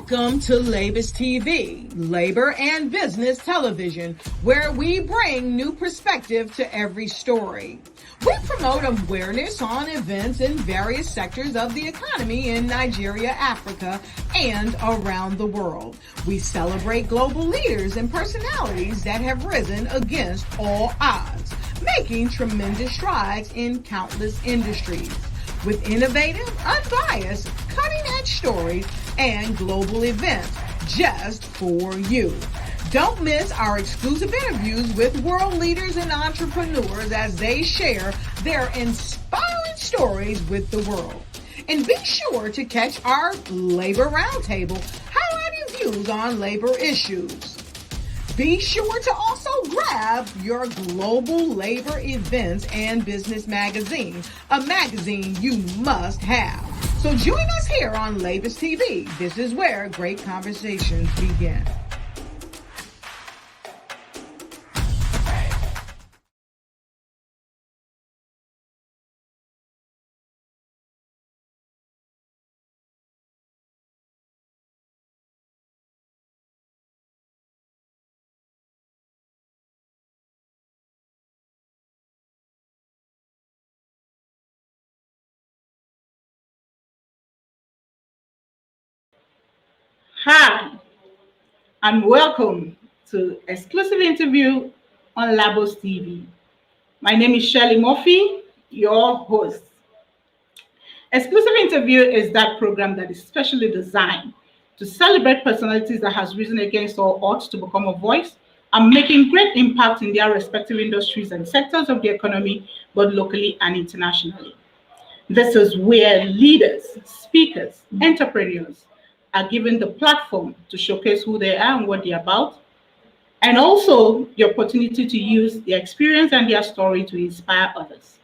Welcome to Labus TV, labor and business television, where we bring new perspective to every story. We promote awareness on events in various sectors of the economy in Nigeria, Africa, and around the world. We celebrate global leaders and personalities that have risen against all odds, making tremendous strides in countless industries. With innovative, unbiased, cutting-edge stories and global events just for you. Don't miss our exclusive interviews with world leaders and entrepreneurs as they share their inspiring stories with the world. And be sure to catch our Labor Roundtable, highlighting views on labor issues. Be sure to also grab your Global Labor Events and Business Magazine, a magazine you must have. So join us here on Labus TV. This is where great conversations begin. Hi, and welcome to exclusive interview on Labus TV. My name is Shirley Murphy, your host. Exclusive interview is that program that is specially designed to celebrate personalities that has risen against all odds to become a voice and making great impact in their respective industries and sectors of the economy, both locally and internationally. This is where leaders, speakers, entrepreneurs are given the platform to showcase who they are and what they're about, and also the opportunity to use their experience and their story to inspire others.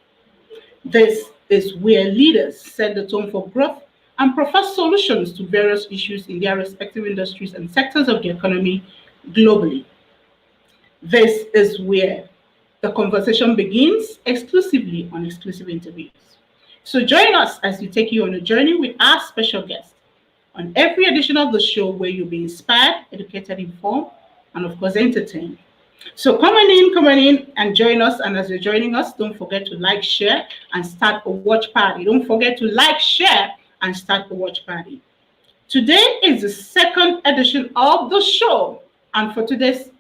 This is where leaders set the tone for growth and profess solutions to various issues in their respective industries and sectors of the economy globally. This is where the conversation begins exclusively on exclusive interviews. So join us as we take you on a journey with our special guest on every edition of the show, where you'll be inspired, educated, informed, and of course entertained. So come on in and join us. And as you're joining us, don't forget to like, share, and start a watch party. Don't forget to like, share, and start the watch party. Today is the second edition of the show. And for today's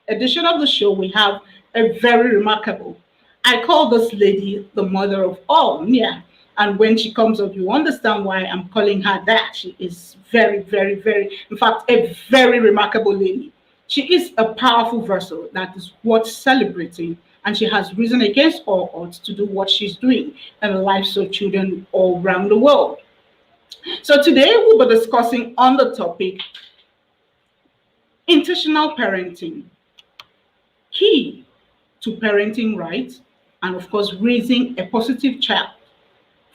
edition of the show, we have a very remarkable, I call this lady the mother of all. Yeah. And when she comes up, you understand why I'm calling her that. She is very, very, very, in fact, a very remarkable lady. She is a powerful vessel that is worth celebrating, and she has risen against all odds to do what she's doing in the lives of children all around the world. So today we'll be discussing on the topic, intentional parenting, key to parenting right, and of course, raising a positive child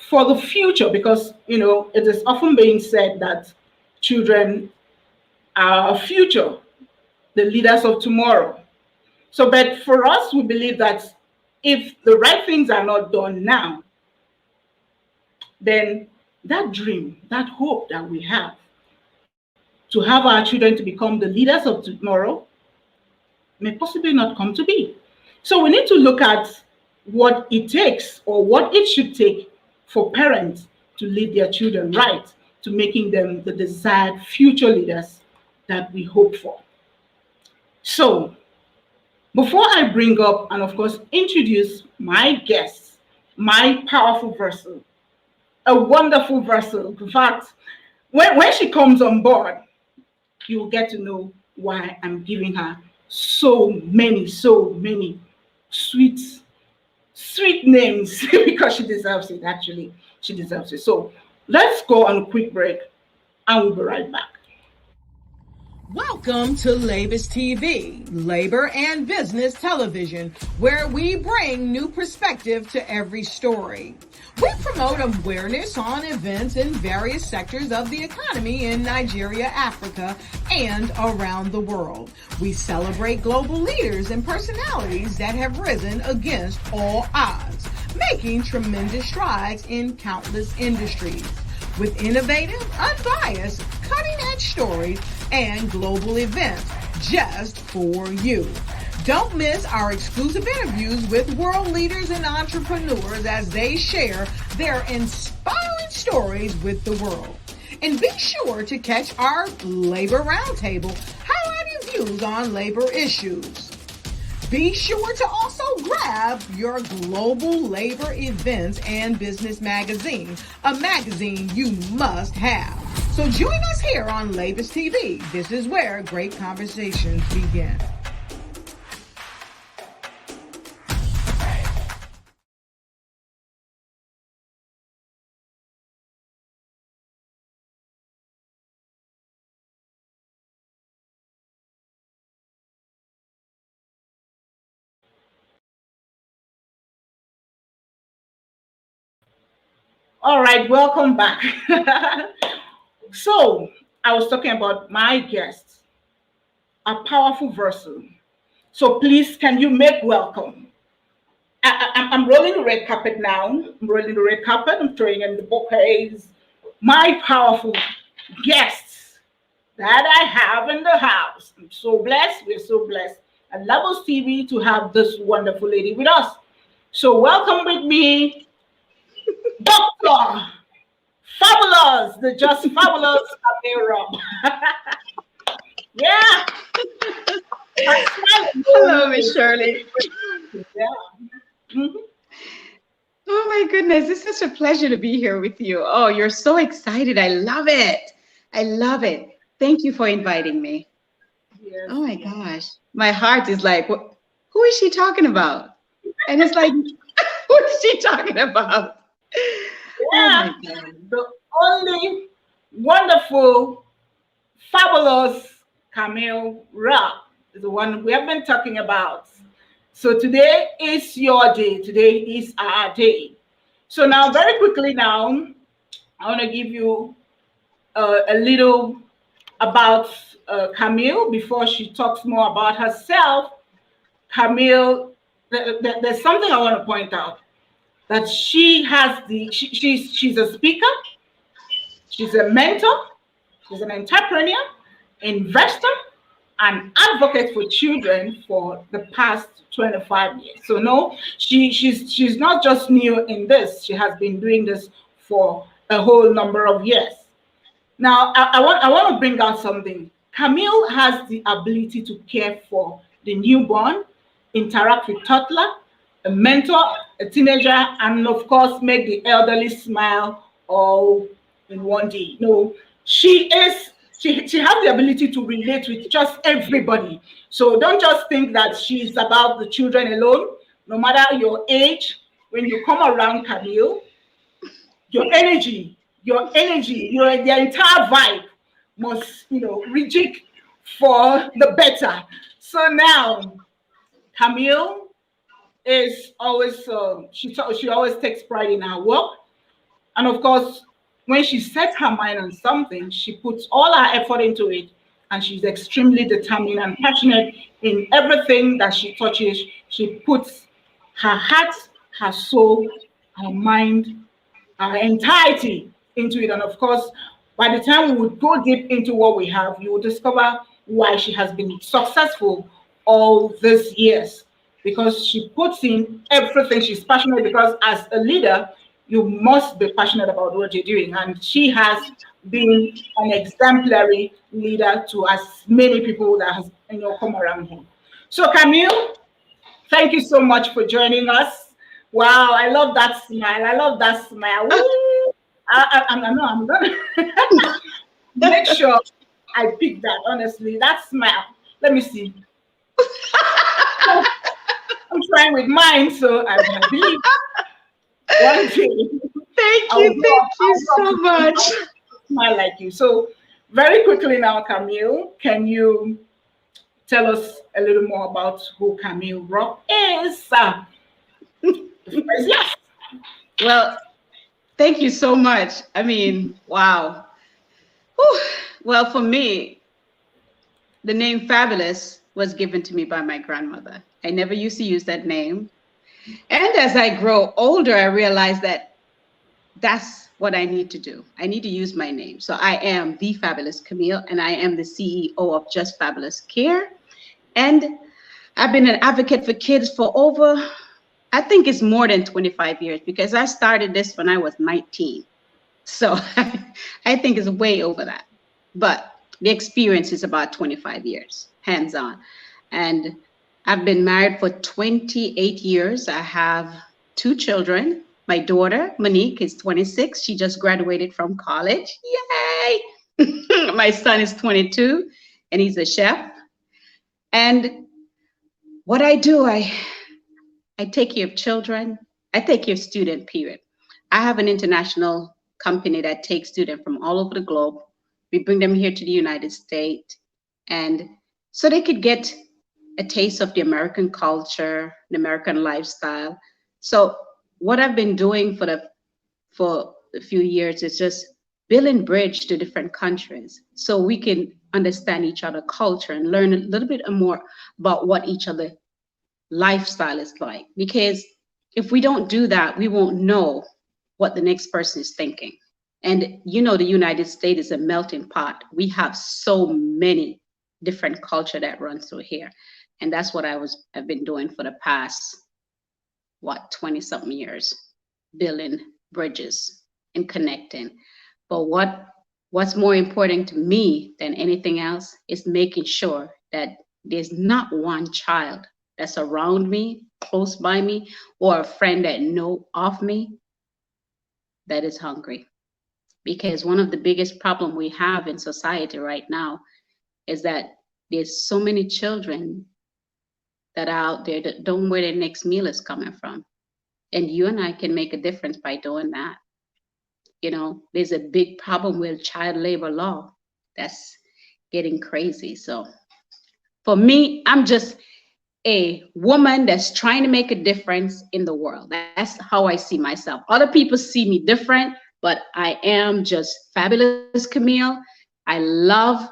for the future, because it is often being said that children are our future, the leaders of tomorrow. So, but for us, we believe that if the right things are not done now, then that dream, that hope that we have to have our children to become the leaders of tomorrow may possibly not come to be. So we need to look at what it takes, or what it should take, for parents to lead their children right, to making them the desired future leaders that we hope for. So, before I bring up and of course introduce my guest, my powerful vessel, a wonderful vessel. In fact, when she comes on board, you will get to know why I'm giving her so many sweet names, because she deserves it. Actually, she deserves it. So let's go on a quick break and we'll be right back. Welcome to Labus TV, labor and business television, where we bring new perspective to every story. We promote awareness on events in various sectors of the economy in Nigeria, Africa, and around the world. We celebrate global leaders and personalities that have risen against all odds, making tremendous strides in countless industries. With innovative, unbiased, cutting-edge inspiring stories and global events just for you. Don't miss our exclusive interviews with world leaders and entrepreneurs as they share their inspiring stories with the world. And be sure to catch our Labor Roundtable, highlighting views on labor issues. Be sure to also grab your Global Labor Events and Business Magazine, a magazine you must have. So join us here on Labus TV. This is where great conversations begin. All right, welcome back. So, I was talking about my guest, a powerful vessel. So, please, can you make welcome? I'm rolling the red carpet now. I'm rolling the red carpet. I'm throwing in the bouquets. My powerful guests that I have in the house. I'm so blessed. We're so blessed at Labos TV to have this wonderful lady with us. So, welcome with me, Dr. Fabulous, the just fabulous Amira. Yeah. Hello, Miss Shirley. Yeah. Mm-hmm. Oh my goodness, it's such a pleasure to be here with you. Oh, you're so excited. I love it. I love it. Thank you for inviting me. Yes, oh my gosh. My heart is like, who is she talking about? And it's like, who is she talking about? Yeah. Oh my God. The only wonderful, fabulous Camille Rock is the one we have been talking about. So today is your day. Today is our day. So now, very quickly now, I want to give you a little about Camille before she talks more about herself. Camille, there's something I want to point out, that she has she's a speaker, she's a mentor, she's an entrepreneur, investor, and advocate for children for the past 25 years. So no, she's not just new in this. She has been doing this for a whole number of years. Now, I want to bring out something. Camille has the ability to care for the newborn, interact with toddler, a mentor, a teenager, and of course, make the elderly smile all in one day. No, she has the ability to relate with just everybody. So don't just think that she's about the children alone. No matter your age, when you come around Camille, your energy, your the entire vibe must, rejig for the better. So now, Camille is always she always takes pride in her work, and of course, when she sets her mind on something, she puts all her effort into it, and she's extremely determined and passionate in everything that she touches. She puts her heart, her soul, her mind, our entirety into it. And of course, by the time we would go deep into what we have, you will discover why she has been successful all these years. Because she puts in everything. She's passionate, because as a leader, you must be passionate about what you're doing. And she has been an exemplary leader to as many people that has come around her. So Camille, thank you so much for joining us. Wow, I love that smile. I love that smile. Woo! I'm gonna make sure I pick that. Honestly, that smile. Let me see. I'm trying with mine, so I believe one day. Thank you so much. Smile like you. So very quickly now, Camille, can you tell us a little more about who Camille Rock is? Yes. Well, thank you so much. I mean, wow. Whew. Well, for me, the name Fabulous was given to me by my grandmother. I never used to use that name. And as I grow older, I realized that that's what I need to do. I need to use my name. So I am the Fabulous Camille, and I am the CEO of Just Fabulous Care. And I've been an advocate for kids for over, I think it's more than 25 years, because I started this when I was 19. So I think it's way over that. But the experience is about 25 years, hands on. And I've been married for 28 years. I have 2 children. My daughter, Monique, is 26. She just graduated from college. Yay! My son is 22, and he's a chef. And what I do, I take care of children. I take care of student, period. I have an international company that takes students from all over the globe. We bring them here to the United States, and so they could get a taste of the American culture, the American lifestyle. So what I've been doing for a few years is just building bridge to different countries so we can understand each other culture and learn a little bit more about what each other lifestyle is like. Because if we don't do that, we won't know what the next person is thinking. And you know, the United States is a melting pot. We have so many different culture that runs through here. And that's what I've been doing for the past, 20 something years, building bridges and connecting. But what's more important to me than anything else is making sure that there's not one child that's around me, close by me, or a friend that know of me that is hungry. Because one of the biggest problem we have in society right now is that there's so many children that are out there that don't know where their next meal is coming from. And you and I can make a difference by doing that. You know, there's a big problem with child labor law that's getting crazy. So for me, I'm just a woman that's trying to make a difference in the world. That's how I see myself. Other people see me different, but I am just Fabulous Camille. I love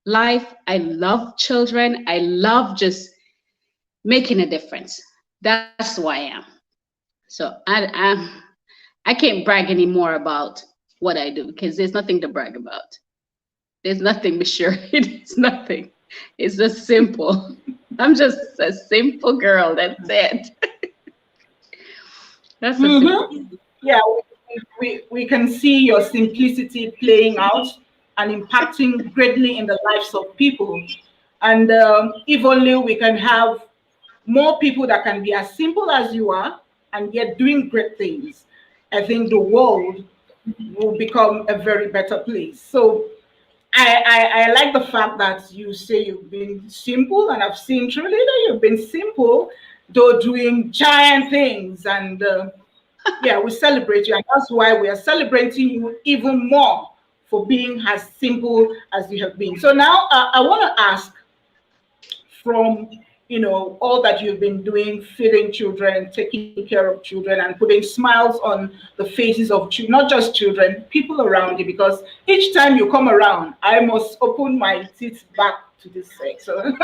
life. I love children. I love just making a difference. That's who I am. So I can't brag anymore about what I do because there's nothing to brag about. There's nothing, Monsieur. It's nothing. It's just simple. I'm just a simple girl. That's it. That's a simple. Yeah, we can see your simplicity playing out and impacting greatly in the lives of people. And if only we can have more people that can be as simple as you are and yet doing great things, I think the world will become a very better place. So I like the fact that you say you've been simple, and I've seen truly that you've been simple, though doing giant things. And yeah, we celebrate you, and that's why we are celebrating you even more for being as simple as you have been. So now I want to ask, from all that you've been doing, feeding children, taking care of children, and putting smiles on the faces of not just children, people around you, because each time you come around, I must open my teeth back to this sex. So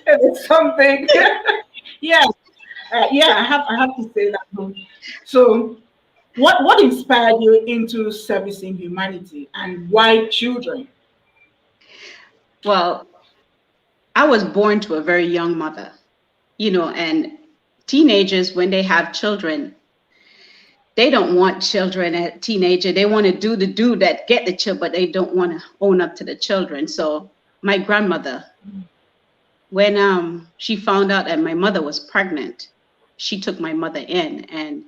it's something. Yeah, I have to say that. So what inspired you into servicing humanity, and why children? Well, I was born to a very young mother, and teenagers, when they have children, they don't want children as a teenager. They want to do the do that get the children, but they don't want to own up to the children. So my grandmother, when she found out that my mother was pregnant, she took my mother in and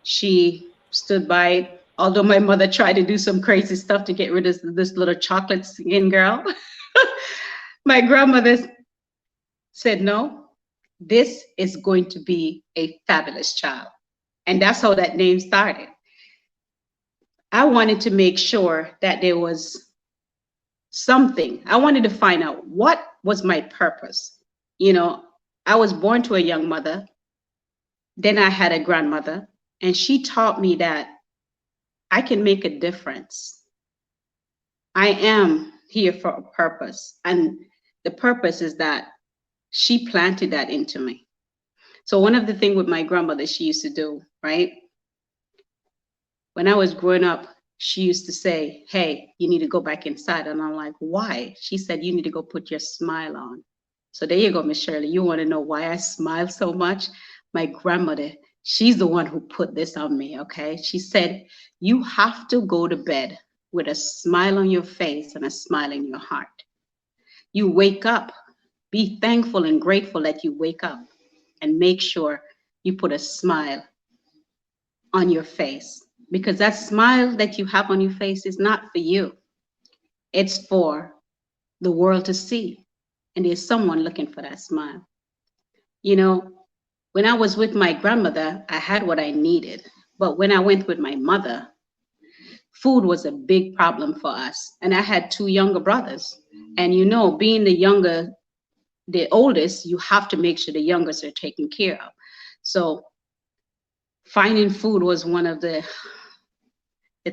she stood by. Although my mother tried to do some crazy stuff to get rid of this little chocolate skin girl, my grandmother said, no, this is going to be a fabulous child. And that's how that name started. I wanted to make sure that there was something. I wanted to find out what was my purpose. I was born to a young mother. Then I had a grandmother, and she taught me that I can make a difference. I am here for a purpose. And the purpose is that she planted that into me. So one of the things with my grandmother she used to do, right? when I was growing up, she used to say, hey, you need to go back inside. And I'm like, why? She said, you need to go put your smile on. So there you go, Miss Shirley. You want to know why I smile so much? My grandmother, she's the one who put this on me, okay? She said, you have to go to bed with a smile on your face and a smile in your heart. You wake up, be thankful and grateful that you wake up, and make sure you put a smile on your face, because that smile that you have on your face is not for you. It's for the world to see. And there's someone looking for that smile. You know, when I was with my grandmother, I had what I needed. But when I went with my mother, food was a big problem for us. And I had two younger brothers. And you know, being the oldest, you have to make sure the youngest are taken care of. So finding food was one of the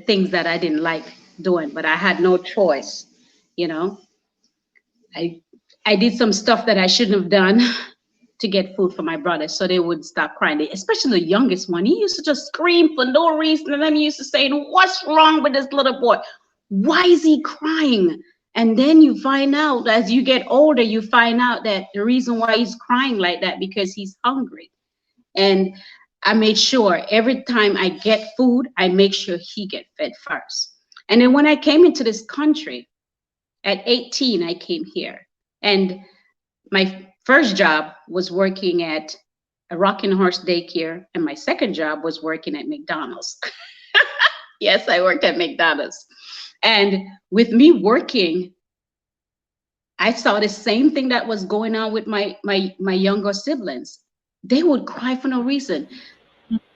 things that I didn't like doing, but I had no choice. You know, I did some stuff that I shouldn't have done to get food for my brothers, so they would stop crying. Especially the youngest one, he used to just scream for no reason, and then he used to say, what's wrong with this little boy? Why is he crying? And then you find out, as you get older, you find out that the reason why he's crying like that, because he's hungry. And I made sure every time I get food, I make sure he get fed first. And then when I came into this country, at 18, I came here. And my first job was working at a Rocking Horse daycare. And my second job was working at McDonald's. Yes, I worked at McDonald's. And with me working, I saw the same thing that was going on with my younger siblings. They would cry for no reason.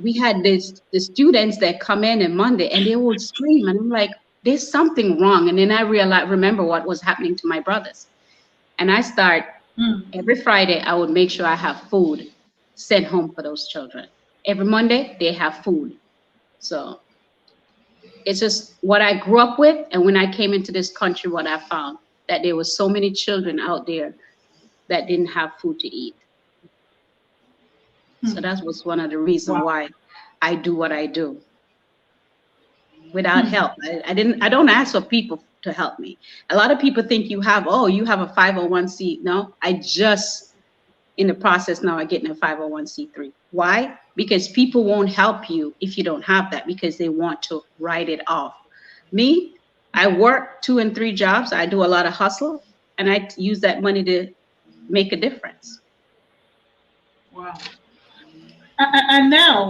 We had the students that come in on Monday and they would scream. And I'm like, there's something wrong. And then I remember what was happening to my brothers. And I start every Friday, I would make sure I have food sent home for those children. Every Monday, they have food. So it's just what I grew up with. And when I came into this country, what I found, that there were so many children out there that didn't have food to eat. So that was one of the reasons why I do what I do. Without help. I don't ask for people to help me. A lot of people think you have a 501c. No, I just in the process now of getting a 501c3. Why? Because people won't help you if you don't have that, because they want to write it off. Me, I work 2 and 3 jobs. I do a lot of hustle, and I use that money to make a difference. Wow. And now,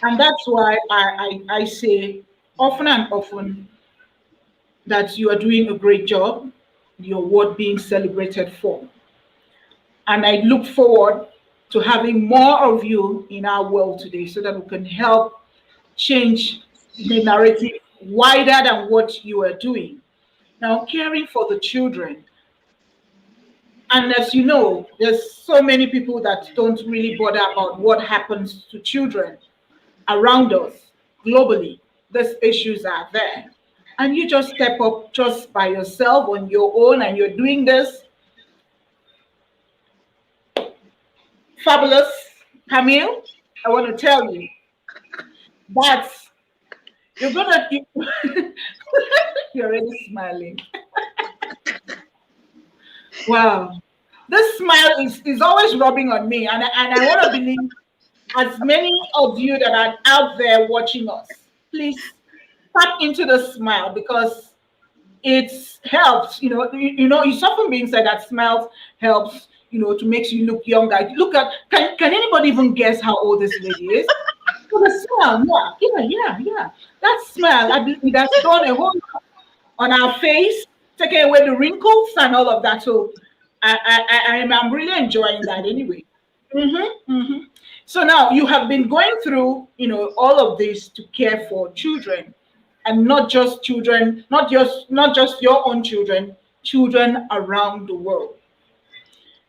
and that's why I say often and often that you are doing a great job, you're worth being celebrated for. And I look forward to having more of you in our world today so that we can help change the narrative wider than what you are doing. Now, caring for the children. And as you know, there's so many people that don't really bother about what happens to children around us globally. These issues are there. And you just step up just by yourself on your own, and you're doing this. Fabulous. Camille, I want to tell you that you're already smiling. Wow. This smile is always rubbing on me. And I want to believe as many of you that are out there watching us, please tap into the smile, because it helps. It's often being said that smiles helps, to make you look younger. Look at, can anybody even guess how old this lady is? The smile, yeah. That smile, I believe that's done a whole lot on our face, taking away the wrinkles and all of that. So I'm really enjoying that anyway. So now you have been going through, all of this to care for children, and not just children, not just your own children, children around the world.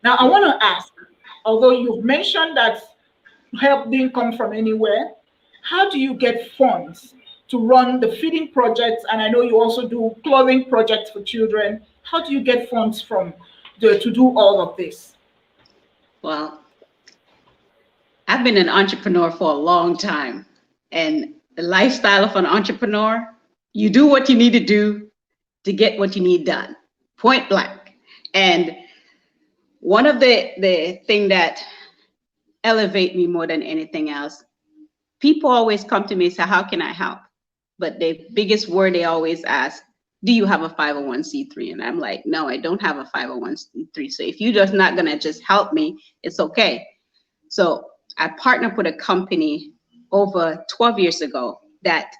Now I want to ask, although you've mentioned that help didn't come from anywhere, how do you get funds to run the feeding projects? And I know you also do clothing projects for children. How do you get funds to do all of this? Well, I've been an entrepreneur for a long time, and the lifestyle of an entrepreneur. You do what you need to do to get what you need done, point blank. And one of the thing that elevate me more than anything else, people always come to me and say, how can I help? But the biggest word they always ask, do you have a 501c3? And I'm like, no, I don't have a 501c3. So if you're just not gonna just help me, it's okay. So I partnered with a company over 12 years ago that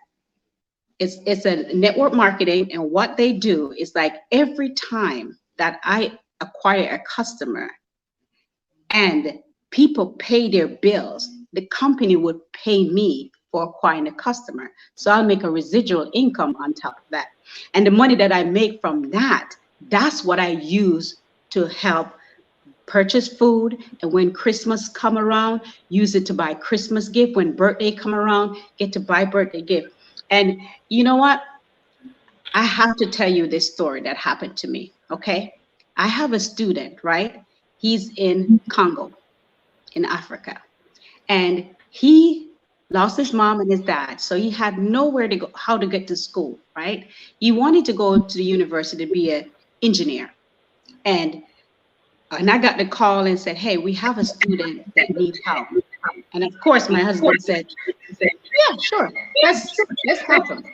it's a network marketing, and what they do is like every time that I acquire a customer and people pay their bills, the company would pay me for acquiring a customer. So I'll make a residual income on top of that. And the money that I make from that, that's what I use to help purchase food. And when Christmas come around, use it to buy Christmas gift. When birthday come around, get to buy birthday gift. And you know what? I have to tell you this story that happened to me, okay? I have a student, right? He's in Congo, in Africa. And he lost his mom and his dad. So he had nowhere to go, how to get to school, right? He wanted to go to the university to be an engineer. And I got the call and said, hey, we have a student that needs help. And of course, my husband said, yeah, sure, let's help him.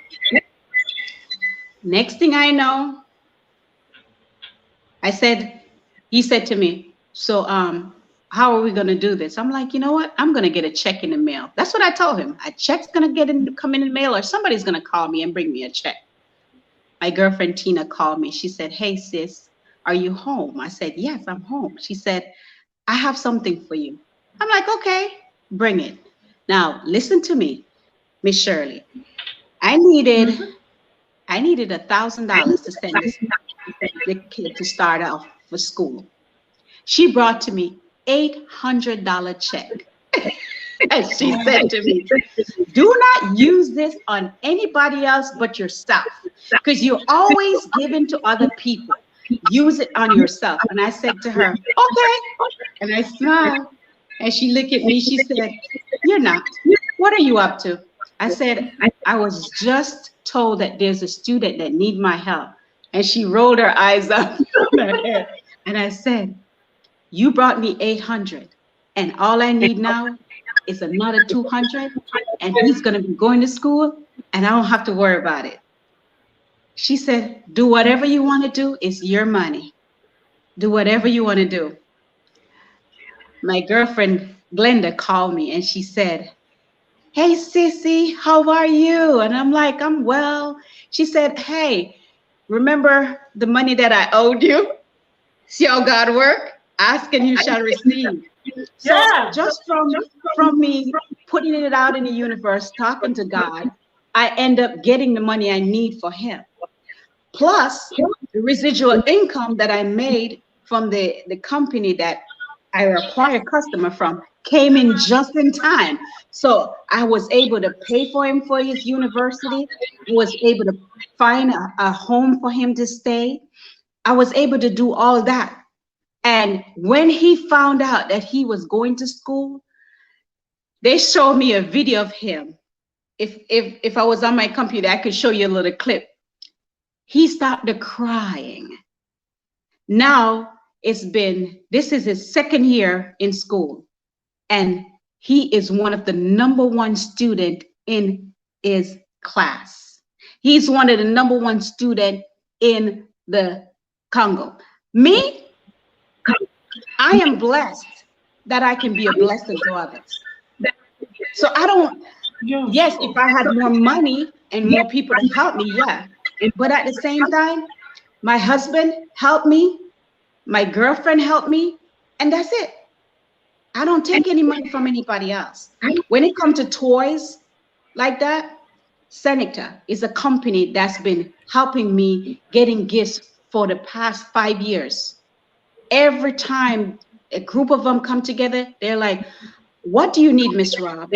Next thing I know, he said to me, so how are we gonna do this? I'm like, you know what? I'm gonna get a check in the mail. That's what I told him. A check's gonna come in the mail, or somebody's gonna call me and bring me a check. My girlfriend Tina called me. She said, hey sis, are you home? I said, yes, I'm home. She said, I have something for you. I'm like, okay, bring it. Now, listen to me, Miss Shirley. I needed $1,000 to send the kid to start off for school. She brought to me $800 check. And she said to me, do not use this on anybody else but yourself, because you're always giving to other people. Use it on yourself. And I said to her, okay. And I smiled. And she looked at me. She said, you're not. What are you up to? I said, I was just told that there's a student that needs my help. And she rolled her eyes up. And I said, you brought me 800. And all I need now is another 200. And he's going to be going to school. And I don't have to worry about it. She said, do whatever you want to do. It's your money. Do whatever you want to do. My girlfriend, Glenda, called me and she said, hey, sissy, how are you? And I'm like, I'm well. She said, hey, remember the money that I owed you? See how God works? Ask and you shall receive. So yeah. Just from me putting it out in the universe, talking to God, I end up getting the money I need for him. Plus the residual income that I made from the company that I acquired customer from came in just in time. So I was able to pay for him for his university, was able to find a home for him to stay. I was able to do all that. And when he found out that he was going to school, they showed me a video of him. If I was on my computer, I could show you a little clip. He started crying. Now this is his second year in school. And he is one of the #1 student in his class. He's one of the #1 student in the Congo. Me, I am blessed that I can be a blessing to others. So I don't, yes, if I had more money and more people to help me, yeah. But at the same time, my husband helped me, my girlfriend helped me, and that's it. I don't take any money from anybody else. When it comes to toys like that, Seneca is a company that's been helping me getting gifts for the past 5 years. Every time a group of them come together, they're like, what do you need, Miss Rob?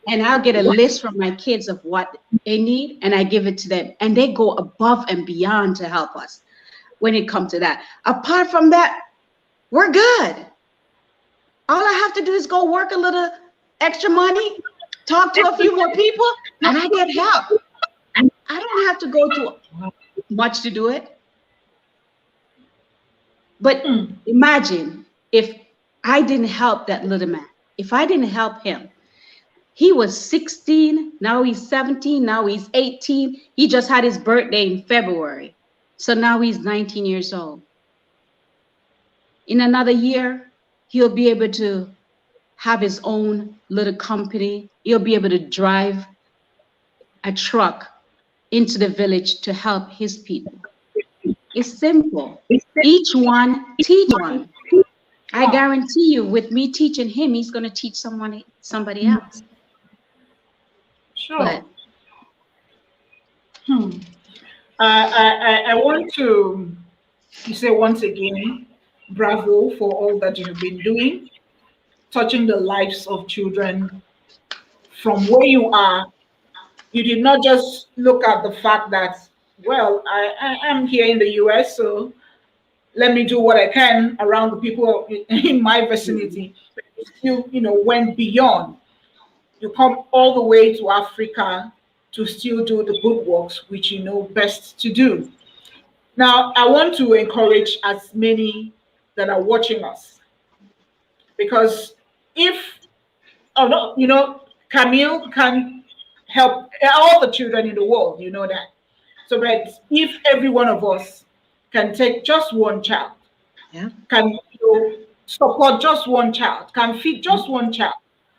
And I'll get a list from my kids of what they need, and I give it to them. And they go above and beyond to help us when it comes to that. Apart from that, we're good. All I have to do is go work a little extra money, talk to a few more people, and I get help. And I don't have to go through much to do it. But imagine if I didn't help that little man, if I didn't help him. He was 16, now he's 17, now he's 18. He just had his birthday in February. So now he's 19 years old. In another year, he'll be able to have his own little company. He'll be able to drive a truck into the village to help his people. It's simple. Each one teach one. I guarantee you, with me teaching him, he's going to teach somebody else. Sure. But, I want to say once again, bravo for all that you've been doing, touching the lives of children from where you are. You did not just look at the fact that, well, I am here in the US, so let me do what I can around the people in my vicinity. But you still, went beyond. You come all the way to Africa to still do the good works which you know best to do. Now, I want to encourage as many that are watching us, because if, Camille can help all the children in the world, you know that. So, but if every one of us can take just one child, can support just one child, can feed just one child,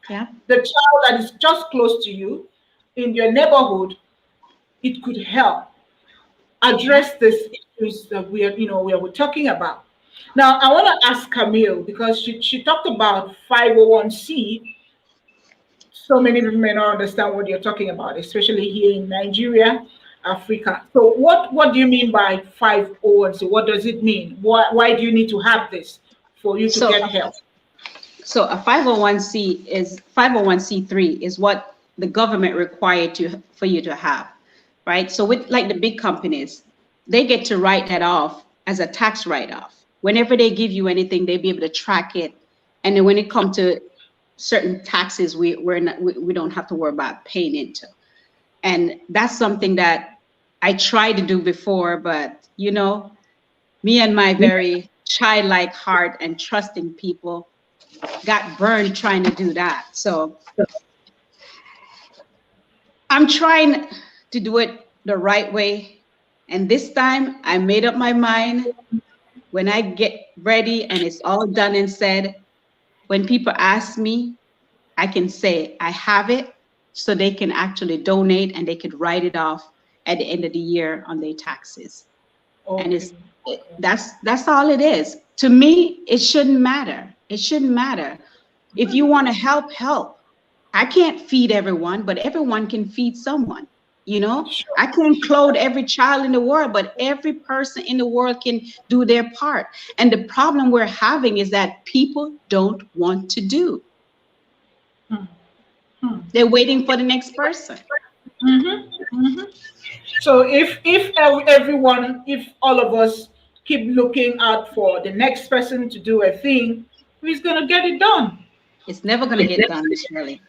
the child that is just close to you in your neighborhood, it could help address these issues that we're talking about. Now, I want to ask Camille, because she talked about 501c. So many people may not understand what you're talking about, especially here in Nigeria, Africa. So what do you mean by 501c? What does it mean? Why do you need to have this for you to get help? So a 501c3 is what the government required for you to have, right? So with like the big companies, they get to write that off as a tax write-off. Whenever they give you anything, they'll be able to track it. And then when it comes to certain taxes, we don't have to worry about paying into. And that's something that I tried to do before, but me and my very childlike heart and trusting people got burned trying to do that. So I'm trying to do it the right way. And this time I made up my mind. When I get ready and it's all done and said, when people ask me, I can say I have it, so they can actually donate and they could write it off at the end of the year on their taxes. Okay. And that's all it is. To me, it shouldn't matter. It shouldn't matter. If you want to help. I can't feed everyone, but everyone can feed someone. Sure. I can't clothe every child in the world, but every person in the world can do their part. And the problem we're having is that people don't want to do. They're waiting for the next person. So if everyone, if all of us keep looking out for the next person to do a thing, who's going to get it done? It's never going to get done, Shirley.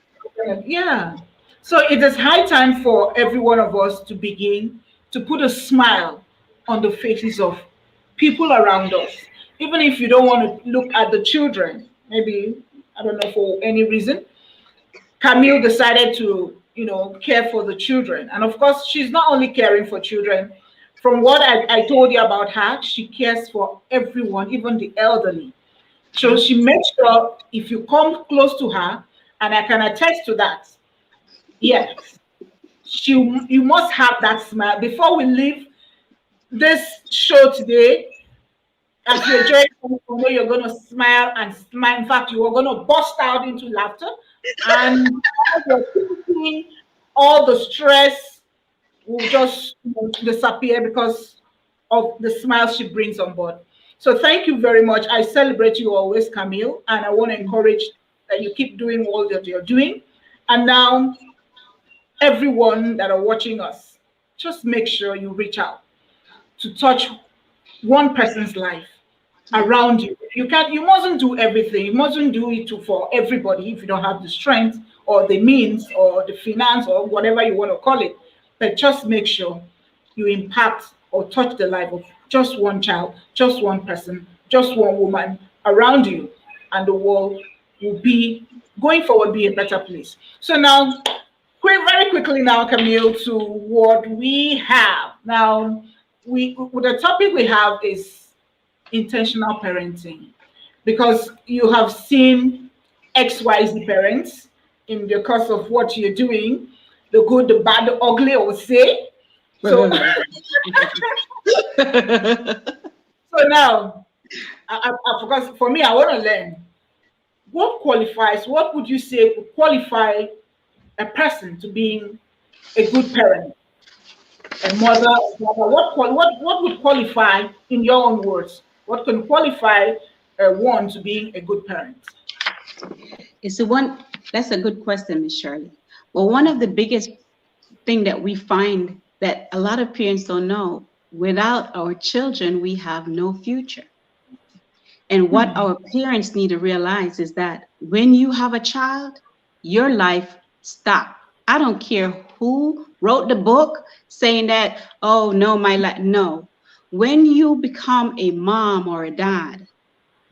Yeah. So it is high time for every one of us to begin to put a smile on the faces of people around us. Even if you don't want to look at the children, maybe, I don't know, for any reason, Camille decided to, care for the children. And of course, she's not only caring for children. From what I told you about her, she cares for everyone, even the elderly. So she makes sure if you come close to her, and I can attest to that, yes, you must have that smile. Before we leave this show today, as you're joining, you're going to smile and smile. In fact, you are going to burst out into laughter, and all the stress will just disappear because of the smile she brings on board. So thank you very much. I celebrate you always, Camille, and I want to encourage that you keep doing all that you're doing. And now, everyone that are watching us, just make sure you reach out to touch one person's life around you. You mustn't do everything. You mustn't do it for everybody if you don't have the strength or the means or the finance or whatever you want to call it, but just make sure you impact or touch the life of just one child, just one person, just one woman around you, and the world will be going forward be a better place. So now, very quickly now, Camille, to what we have now. The topic we have is intentional parenting, because you have seen XYZ parents in the course of what you're doing, the good, the bad, the ugly, I would say. So, so now, because for me, I want to learn what qualifies, what would you say would qualify a person to being a good parent, a mother, what would qualify, in your own words, what can qualify one to being a good parent? That's a good question, Miss Shirley. Well, one of the biggest thing that we find that a lot of parents don't know, without our children, we have no future. And what our parents need to realize is that when you have a child, your life stops. I don't care who wrote the book saying that, oh, no, my life. No. When you become a mom or a dad,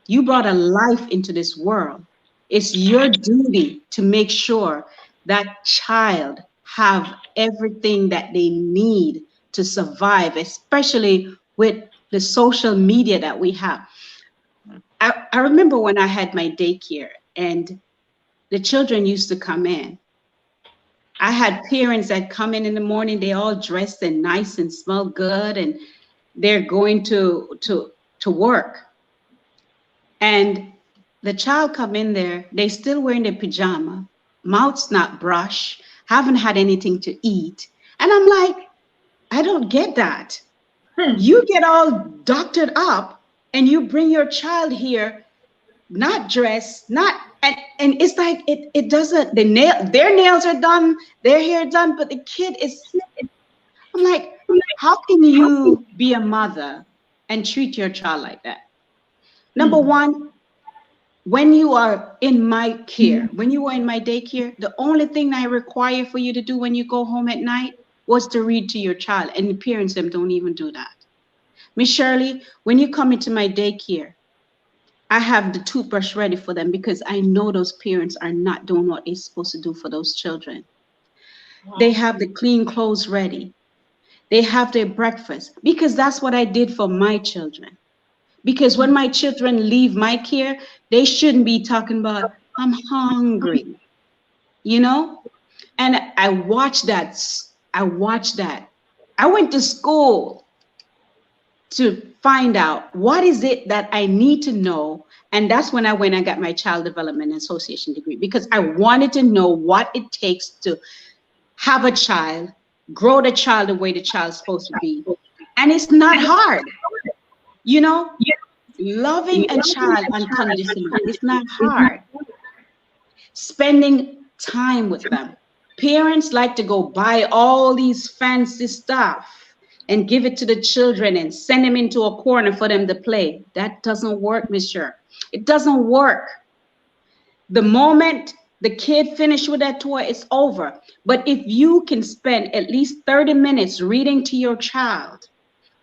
you brought a life into this world. It's your duty to make sure that child have everything that they need to survive, especially with the social media that we have. I remember when I had my daycare and the children used to come in. I had parents that come in the morning, they all dressed and nice and smell good, and they're going to work. And the child come in there, they still wearing their pajama, mouth's not brushed, haven't had anything to eat. And I'm like, I don't get that. You get all doctored up and you bring your child here, not dressed, and it's like it doesn't, their nails are done, their hair done, but the kid is, I'm like, how can you be a mother and treat your child like that? Number one, when you are in my care, when you are in my daycare, the only thing I require for you to do when you go home at night was to read to your child, and the parents them don't even do that. Miss Shirley, when you come into my daycare, I have the toothbrush ready for them because I know those parents are not doing what they're supposed to do for those children. Wow. They have the clean clothes ready. They have their breakfast, because that's what I did for my children. Because when my children leave my care, they shouldn't be talking about, I'm hungry, you know? And I watched that. I went to school to find out what is it that I need to know. And that's when I went and got my Child Development Association degree, because I wanted to know what it takes to have a child, grow the child the way the child's supposed to be. And it's not hard. You know, loving a child unconditionally, it's not hard. Spending time with them. Parents like to go buy all these fancy stuff and give it to the children and send them into a corner for them to play. That doesn't work, monsieur. It doesn't work. The moment the kid finished with that toy, it's over. But if you can spend at least 30 minutes reading to your child,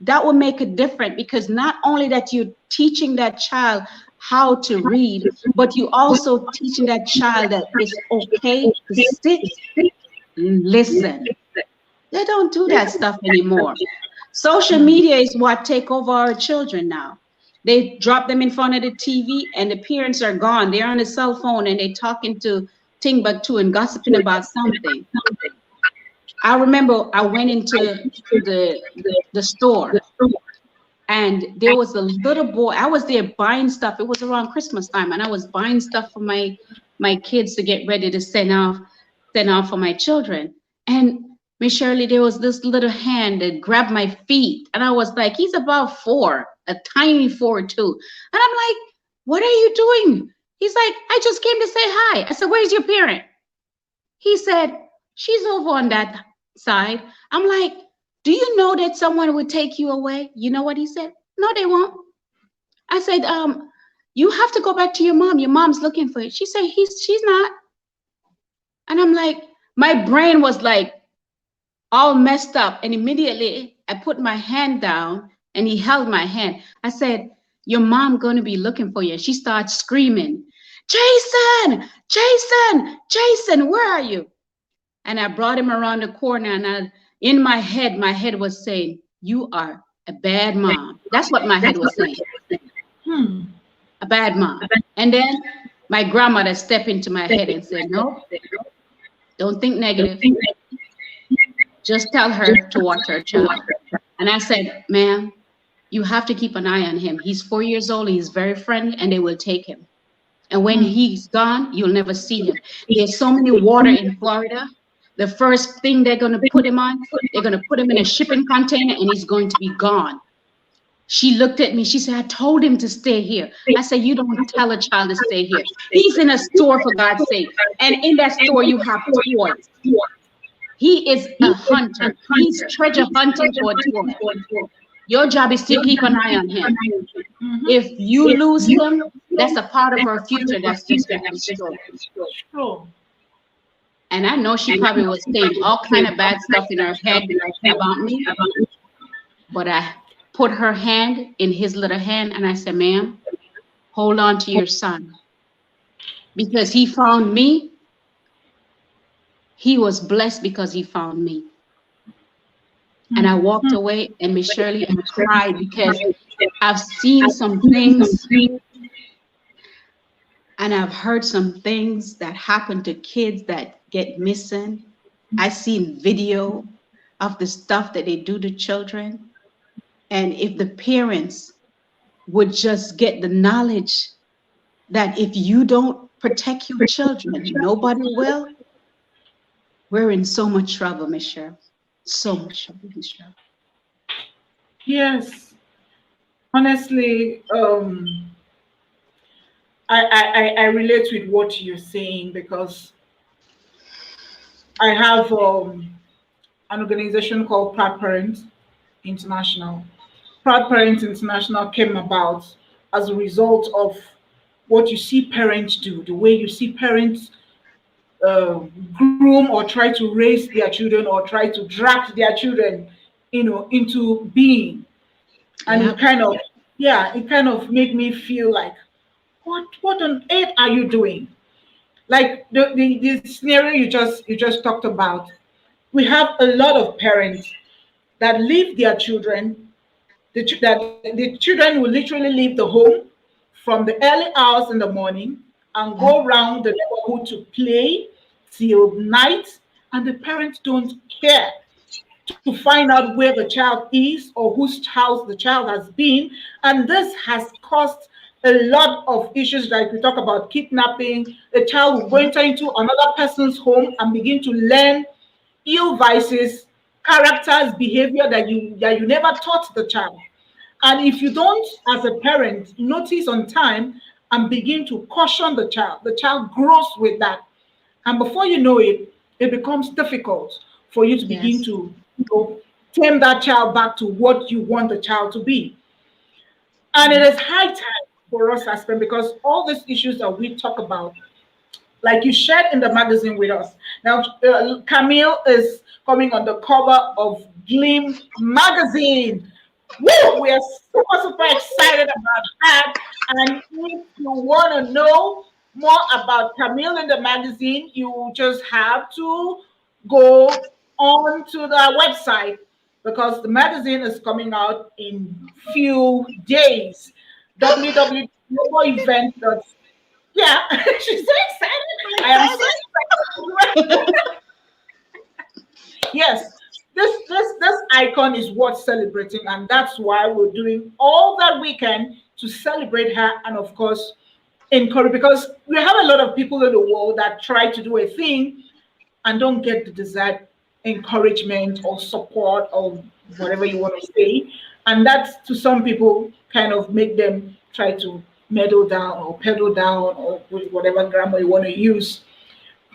that will make a difference, because not only that you're teaching that child how to read, but you also teaching that child that it's okay to sit and listen. They don't do that stuff anymore. Social media is what take over our children now. They drop them in front of the TV and the parents are gone. They're on the cell phone and they're talking to Timbuktu and gossiping about something. I remember I went into the store and there was a little boy. I was there buying stuff. It was around Christmas time, and I was buying stuff for my kids to get ready to send off for my children. And Miss Shirley, there was this little hand that grabbed my feet, and I was like, he's about 4, a tiny 4 too. And I'm like, what are you doing? He's like, I just came to say hi. I said, where's your parent? He said, she's over on that side. I'm like, do you know that someone would take you away? You know what he said? No, they won't. I said, you have to go back to your mom. Your mom's looking for you. She said, she's not. And I'm like, my brain was like all messed up. And immediately I put my hand down and he held my hand. I said, your mom gonna be looking for you. She starts screaming, Jason, Jason, Jason, where are you? And I brought him around the corner and in my head was saying, you are a bad mom. That's what my head was saying. A bad mom. And then my grandmother stepped into my head and said, no, don't think negative. Just tell her to watch her child. And I said, ma'am, you have to keep an eye on him. He's 4 years old. He's very friendly, and they will take him. And when he's gone, you'll never see him. There's so many water in Florida. The first thing they're going to put him on, they're going to put him in a shipping container, and he's going to be gone. She looked at me. She said, I told him to stay here. I said, you don't tell a child to stay here. He's in a store, for God's sake. And in that store, you have toys. He is a hunter. He's treasure hunting for a toy. Your job is to keep an eye on him. If you lose him, that's a part of our future that's just going to be destroyed. And I know she probably was saying all kind of bad stuff in her head about me. But I put her hand in his little hand and I said, ma'am, hold on to your son. Because he found me. He was blessed because he found me. And I walked away, and Miss Shirley, I cried because I've seen some things and I've heard some things that happen to kids that get missing. I've seen video of the stuff that they do to children. And if the parents would just get the knowledge that if you don't protect your children, nobody will, we're in so much trouble, Miss Shirley. So much trouble, Miss Shirley. Yes. Honestly, I relate with what you're saying because I have an organization called Proud Parents International. Proud Parents International came about as a result of what you see parents do, the way you see parents groom or try to raise their children or try to drag their children, into being. And it kind of made me feel like, what on earth are you doing? Like the scenario you just talked about. We have a lot of parents that leave their children, that the children will literally leave the home from the early hours in the morning and go around the neighborhood to play till night, and the parents don't care to find out where the child is or whose house the child has been. And this has caused a lot of issues, like we talk about kidnapping. The child will go into another person's home and begin to learn ill vices, characters, behavior that you never taught the child. And if you don't, as a parent, notice on time and begin to caution the child grows with that. And before you know it, it becomes difficult for you to begin to turn that child back to what you want the child to be. And it is high time for us as parents, because all these issues that we talk about, like you shared in the magazine with us. Now, Camille is coming on the cover of Gleam magazine. Woo! We are super excited about that. And if you want to know more about Camille in the magazine, you just have to go on to the website, because the magazine is coming out in few days. www.event. Yeah, she's so excited. I am so excited. Yes, this icon is worth celebrating, and that's why we're doing all that we can to celebrate her, and of course encourage, because we have a lot of people in the world that try to do a thing and don't get the desired encouragement or support or whatever you want to say, and that's, to some people, kind of make them try to meddle down or pedal down or whatever grammar you want to use.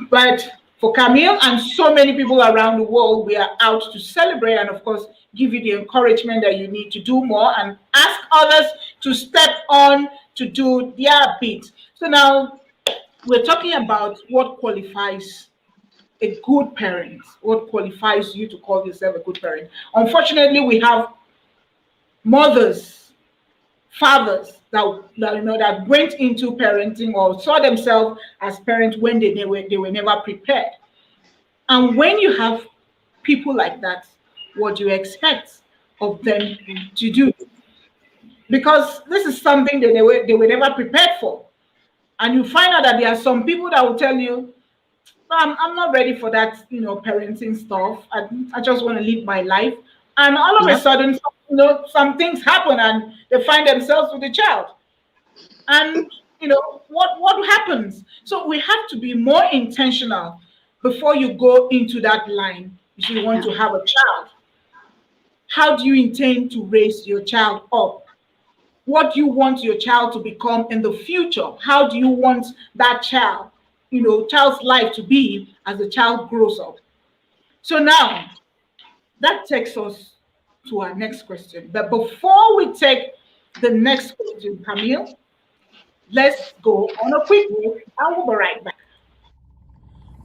But for Camille and so many people around the world, we are out to celebrate and, of course, give you the encouragement that you need to do more and ask others to step on to do their bit. So now we're talking about what qualifies a good parent? What qualifies you to call yourself a good parent? Unfortunately, we have mothers, fathers that went into parenting or saw themselves as parents when they were never prepared. And when you have people like that, what do you expect of them to do? Because this is something that they were never prepared for. And you find out that there are some people that will tell you, no, I'm not ready for that, parenting stuff. I just want to live my life. And all of a Yep. sudden, some things happen and they find themselves with a child. And what happens? So we have to be more intentional before you go into that line. If you want Yeah. to have a child, how do you intend to raise your child up? What do you want your child to become in the future? How do you want that child's life to be as the child grows up? So now that takes us to our next question. But before we take the next question, Camille, let's go on a quick break and we'll be right back.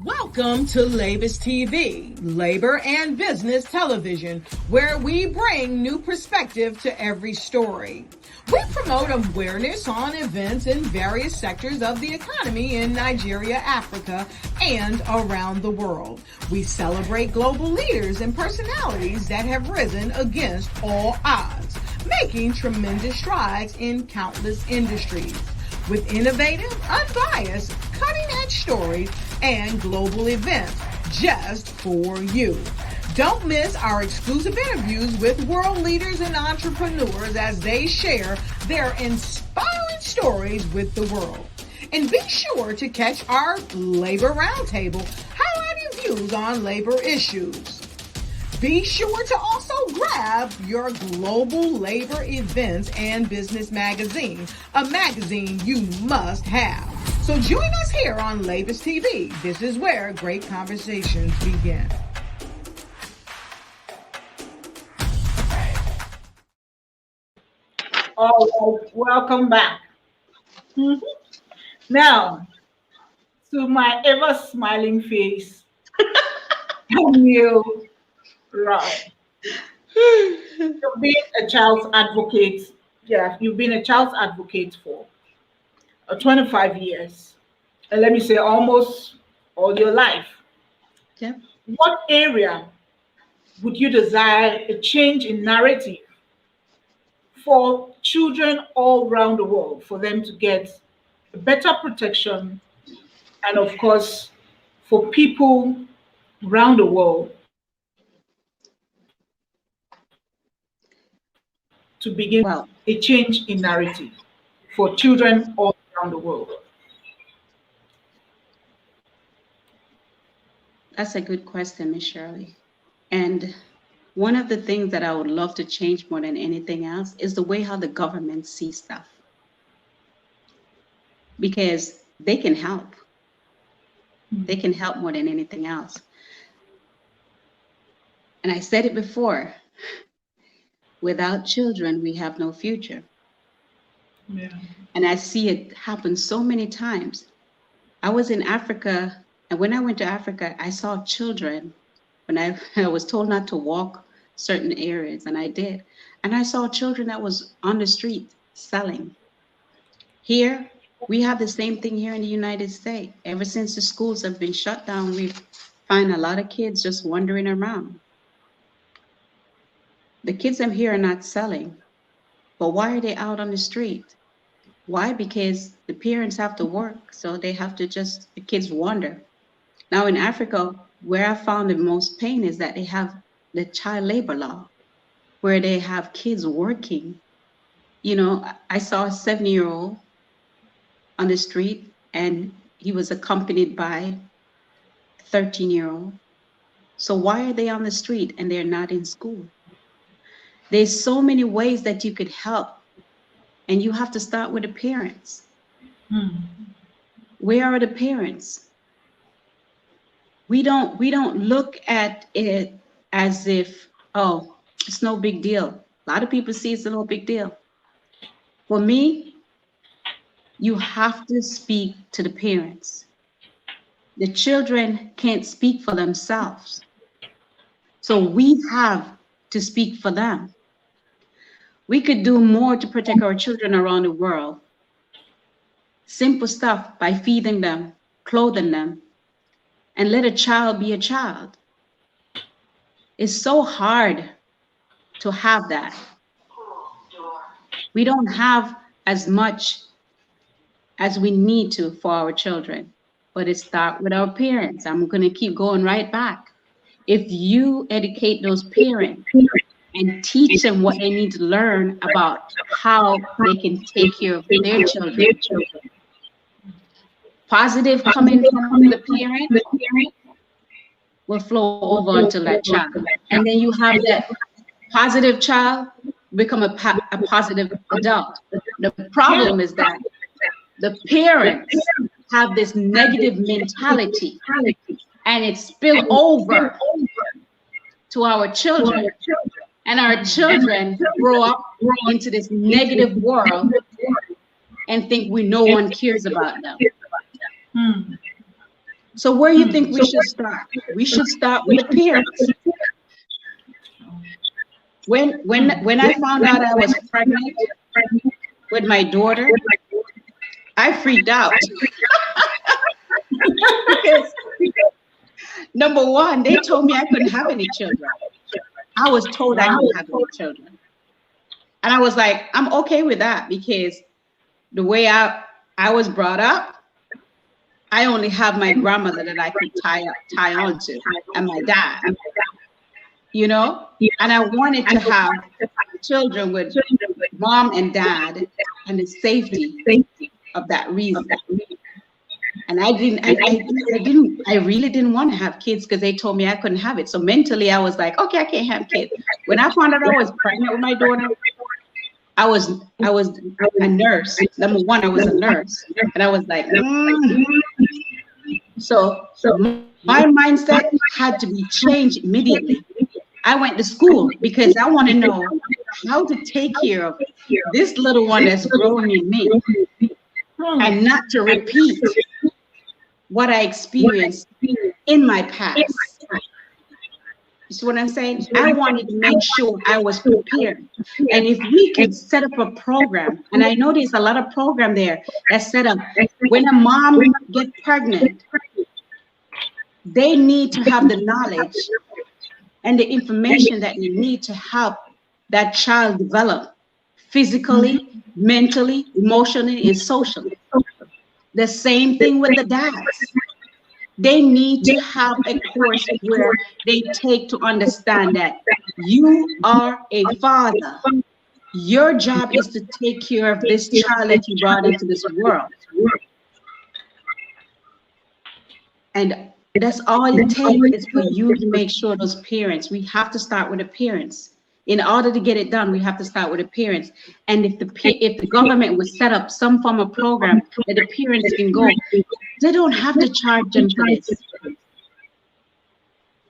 Welcome to Labus TV, Labor and Business Television, where we bring new perspective to every story. We promote awareness on events in various sectors of the economy in Nigeria, Africa, and around the world. We celebrate global leaders and personalities that have risen against all odds, making tremendous strides in countless industries. With innovative, unbiased, cutting-edge stories and global events just for you. Don't miss our exclusive interviews with world leaders and entrepreneurs as they share their inspiring stories with the world. And be sure to catch our Labor Roundtable, highlighting views on labor issues. Be sure to also grab your Global Labor Events and Business Magazine, a magazine you must have. So join us here on Labus TV. This is where great conversations begin. All right, welcome back. Mhm. Now, to my ever smiling face, Camille Roy. You've been a child's advocate. Yeah, you've been a child's advocate for 25 years. And let me say almost all your life. Yep. What area would you desire a change in narrative for children all around the world, for them to get better protection, and of course, for people around the world to begin Well, a change in narrative for children all around the world? that's a good question, Miss Shirley. And one of the things that I would love to change more than anything else is the way how the government sees stuff, because they can help. They can help more than anything else. And I said it before, without children, we have no future. Yeah. And I see it happen so many times. I was in Africa, and when I went to Africa, I saw children. When I was told not to walk certain areas, and I did. And I saw children that was on the street selling. Here, we have the same thing here in the United States. Ever since the schools have been shut down, we find a lot of kids just wandering around. The kids up here are not selling, but why are they out on the street? Why? Because the parents have to work, so they have to the kids wander. Now in Africa, where I found the most pain is that they have the child labor law, where they have kids working. I saw a 7-year-old on the street, and he was accompanied by a 13-year-old. So why are they on the street and they're not in school? There's so many ways that you could help, and you have to start with the parents. Where are the parents? We don't look at it as if, oh, it's no big deal. A lot of people see it's a no big deal. For me, you have to speak to the parents. The children can't speak for themselves. So we have to speak for them. We could do more to protect our children around the world. Simple stuff by feeding them, clothing them, and let a child be a child. It's so hard to have that. We don't have as much as we need to for our children, but it starts with our parents. I'm going to keep going right back. If you educate those parents and teach them what they need to learn about how they can take care of their children, positive coming from the parent will flow over onto that child. And then you have that positive child become a positive adult. The problem is that the parents have this negative mentality and it spills over to our children. And our children grow up into this negative world and think no one cares about them. So where do you think we should start? We should start with the parents. When I found out I was pregnant with my daughter, I freaked out. Because number one, they told me I couldn't have any children. I was told I couldn't have any children. And I was like, I'm okay with that because the way I was brought up, I only have my grandmother that I could tie on to and my dad, you know? And I wanted to have children with mom and dad and the safety of that reason. And I really didn't want to have kids because they told me I couldn't have it. So mentally I was like, okay, I can't have kids. When I found out I was pregnant with my daughter, I was a nurse. Number one, I was a nurse. And I was like, So my mindset had to be changed immediately. I went to school because I want to know how to take care of this little one that's growing in me and not to repeat what I experienced in my past. You see what I'm saying? I wanted to make sure I was prepared. And if we could set up a program, and I know there's a lot of program there that's set up, when a mom gets pregnant, they need to have the knowledge and the information that you need to help that child develop physically, mentally, emotionally, and socially. The same thing with the dads. They need to have a course where they take to understand that you are a father. Your job is to take care of this child that you brought into this world. And that's all it takes is for you to make sure those parents, we have to start with the parents. In order to get it done, we have to start with the parents. And if the government would set up some form of program that the parents can go, they don't have to charge them for this.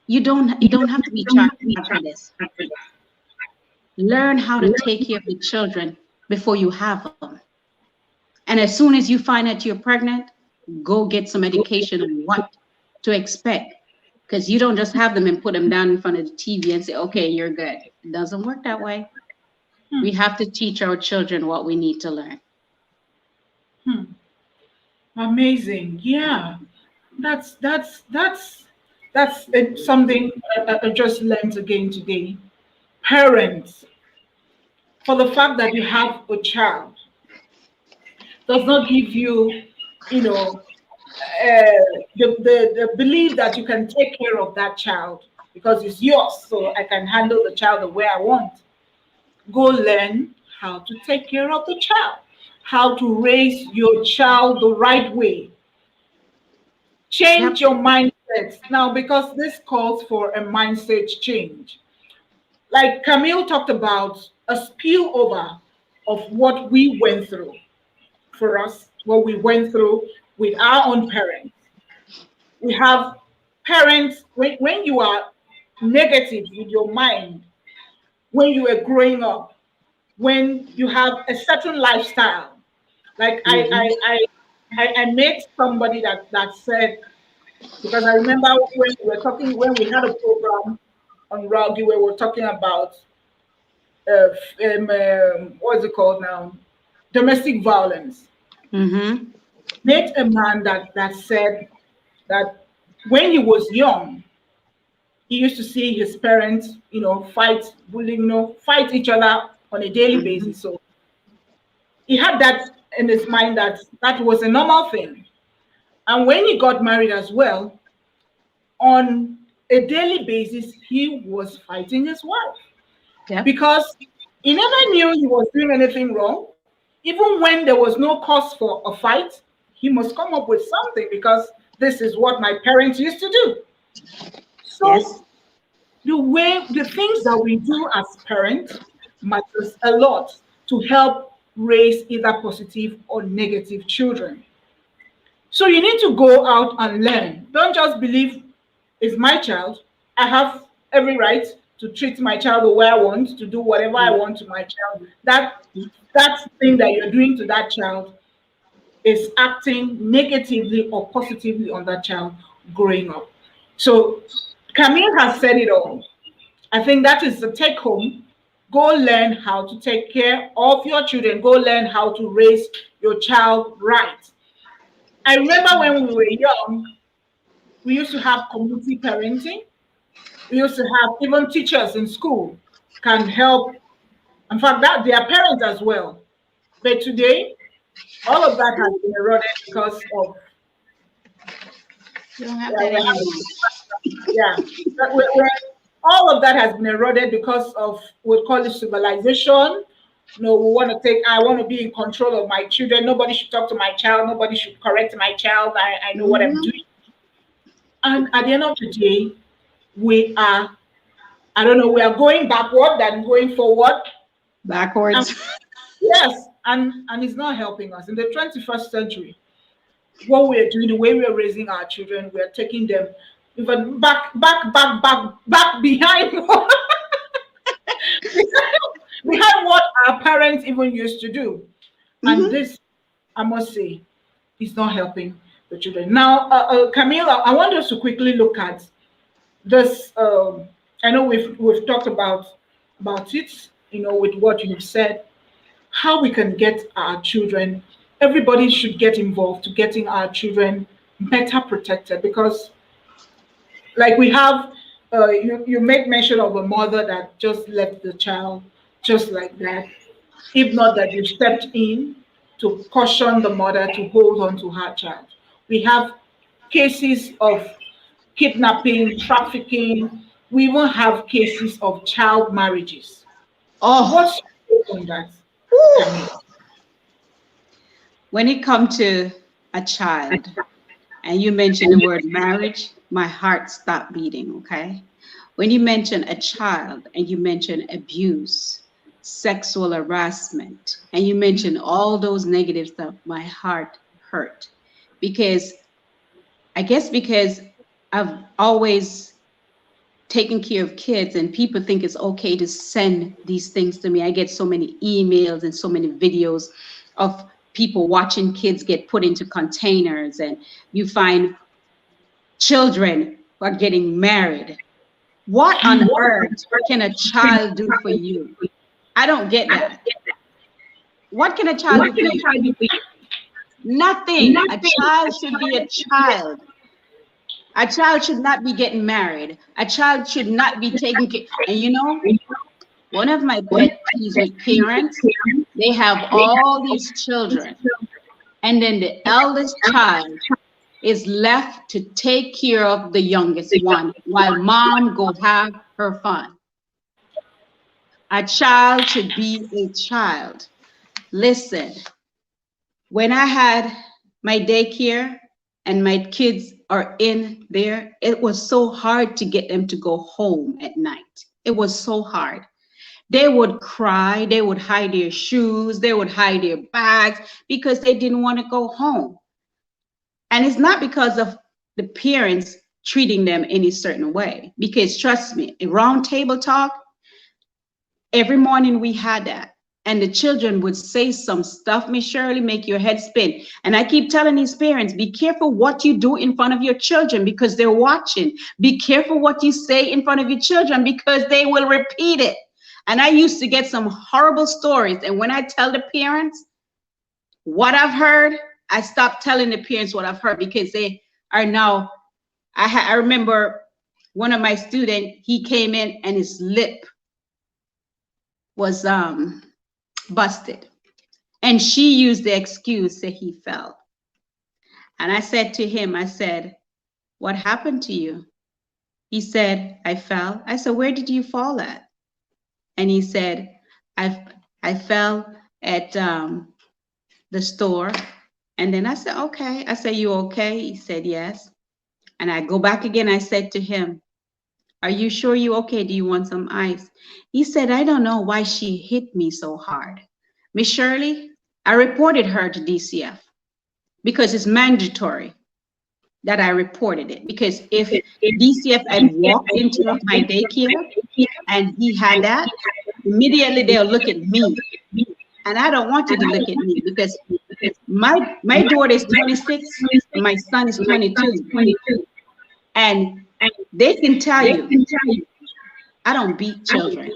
You don't have to be charged for this. Learn how to take care of the children before you have them. And as soon as you find out you're pregnant, go get some education on what to expect. Because you don't just have them and put them down in front of the TV and say, okay, you're good. It doesn't work that way. We have to teach our children what we need to learn. Amazing. Yeah. That's something I just learned again today. Parents, for the fact that you have a child, does not give you, the belief that you can take care of that child because it's yours, so I can handle the child the way I want. Go learn how to take care of the child, how to raise your child the right way. Change your mindset now, because this calls for a mindset change. Like Camille talked about, a spillover of what we went through for us, what we went through with our own parents. We have parents, when you are negative with your mind, when you are growing up, when you have a certain lifestyle. Like I met somebody that said Because I remember when we had a program on Rugby where we were talking about what is it called now? Domestic violence. Mm-hmm. Met a man that said that when he was young, he used to see his parents, fight, bullying, fight each other on a daily Mm-hmm. basis. So he had that in his mind that that was a normal thing. And when he got married as well, on a daily basis, he was fighting his wife Yep. because he never knew he was doing anything wrong. Even when there was no cause for a fight, he must come up with something because this is what my parents used to do. Yes. So the things that we do as parents matters a lot to help raise either positive or negative children. So you need to go out and learn. Don't just believe it's my child. I have every right to treat my child the way I want, to do whatever I want to my child. That thing that you're doing to that child is acting negatively or positively on that child growing up. So Camille has said it all. I think that is the take home. Go learn how to take care of your children. Go learn how to raise your child right. I remember when we were young, we used to have community parenting. We used to have even teachers in school can help. In fact, that their parents as well. But today, all of that has been eroded because of You don't have yeah, that anymore. yeah. All of that has been eroded because of we call it civilization. No, I want to be in control of my children. Nobody should talk to my child. Nobody should correct my child. I know what I'm Mm-hmm. doing. And at the end of the day, we are, I don't know, we are going backward than going forward. And Backwards. yes, and it's not helping us. In the 21st century, what we're doing, the way we're raising our children, we're taking them even back behind behind what our parents even used to do. And Mm-hmm. this, I must say, is not helping the children. Now, Camila, I want us to quickly look at this. I know we've talked about it, with what you've said, how we can get our children. Everybody should get involved to getting our children better protected because, like we have, you make mention of a mother that just left the child just like that. If not that you stepped in to caution the mother to hold on to her child. We have cases of kidnapping, trafficking. We even have cases of child marriages. Oh, What's your take on that, whew. Camille? When it comes to a child, and you mention the word marriage, my heart stopped beating, okay? When you mention a child and you mention abuse, sexual harassment, and you mention all those negative stuff, my heart hurt. Because I guess because I've always taken care of kids and people think it's okay to send these things to me. I get so many emails and so many videos of people watching kids get put into containers, and you find children are getting married. What on earth can a child do for you? I don't get that. What can a child do for you? Nothing. A child should be a child. A child should not be getting married. A child should not be taken care. And one of my pet peeves with parents, they have all these children, and then the eldest child is left to take care of the youngest one while mom go have her fun. A child should be a child. Listen, when I had my daycare and my kids are in there, it was so hard to get them to go home at night. It was so hard. They would cry, they would hide their shoes, they would hide their bags because they didn't want to go home. And it's not because of the parents treating them any certain way. Because trust me, a round table talk, every morning we had that. And the children would say some stuff, Miss Shirley, make your head spin. And I keep telling these parents, be careful what you do in front of your children because they're watching. Be careful what you say in front of your children because they will repeat it. And I used to get some horrible stories. And when I tell the parents what I've heard, I stopped telling the parents what I've heard because they are now, I remember one of my students, he came in and his lip was busted. And she used the excuse that he fell. And I said to him, I said, what happened to you? He said, I fell. I said, where did you fall at? And he said, I fell at the store. And then I said, okay. I said, you okay? He said, yes. And I go back again. I said to him, are you sure you okay? Do you want some ice? He said, I don't know why she hit me so hard. Miss Shirley, I reported her to DCF because it's mandatory that I reported it. Because if DCF had walked into my daycare and he had that, immediately they'll look at me. And I don't want you to look at me because my daughter is 26, and my son is 22. And they can tell you, I don't beat children.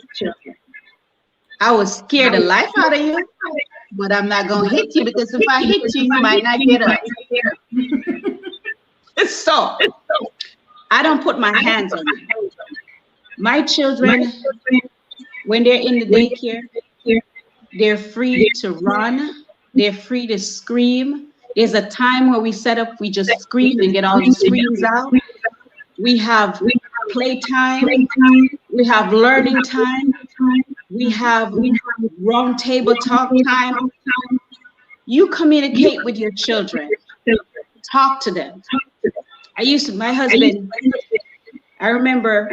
I will scare the life out of you, but I'm not going to hit you because if I hit you, you might not get up. So I don't put my hands on you. My children, when they're in the daycare, they're free to run. They're free to scream. There's a time where we set up, we just scream and get all the screams out. We have playtime. We have learning time. We have round table talk time. You communicate with your children. Talk to them. My husband, I remember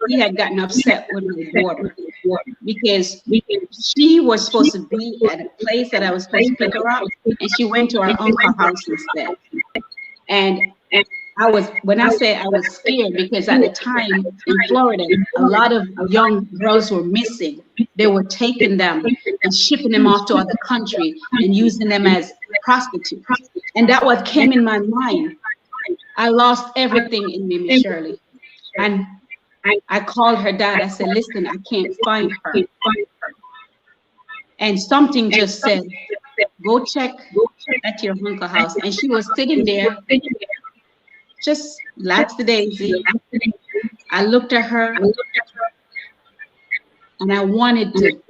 he had gotten upset with my daughter because she was supposed to be at a place that I was supposed to pick her up, and she went to her uncle's house instead. And when I say I was scared, because at the time in Florida, a lot of young girls were missing. They were taking them and shipping them off to other country and using them as prostitutes. And that what came in my mind. I lost everything in me, Miss Shirley. And I called her dad. I said, listen, I can't find her. And something just said, go check at your uncle's house. And she was sitting there, just lackadaisy. I looked at her and I wanted to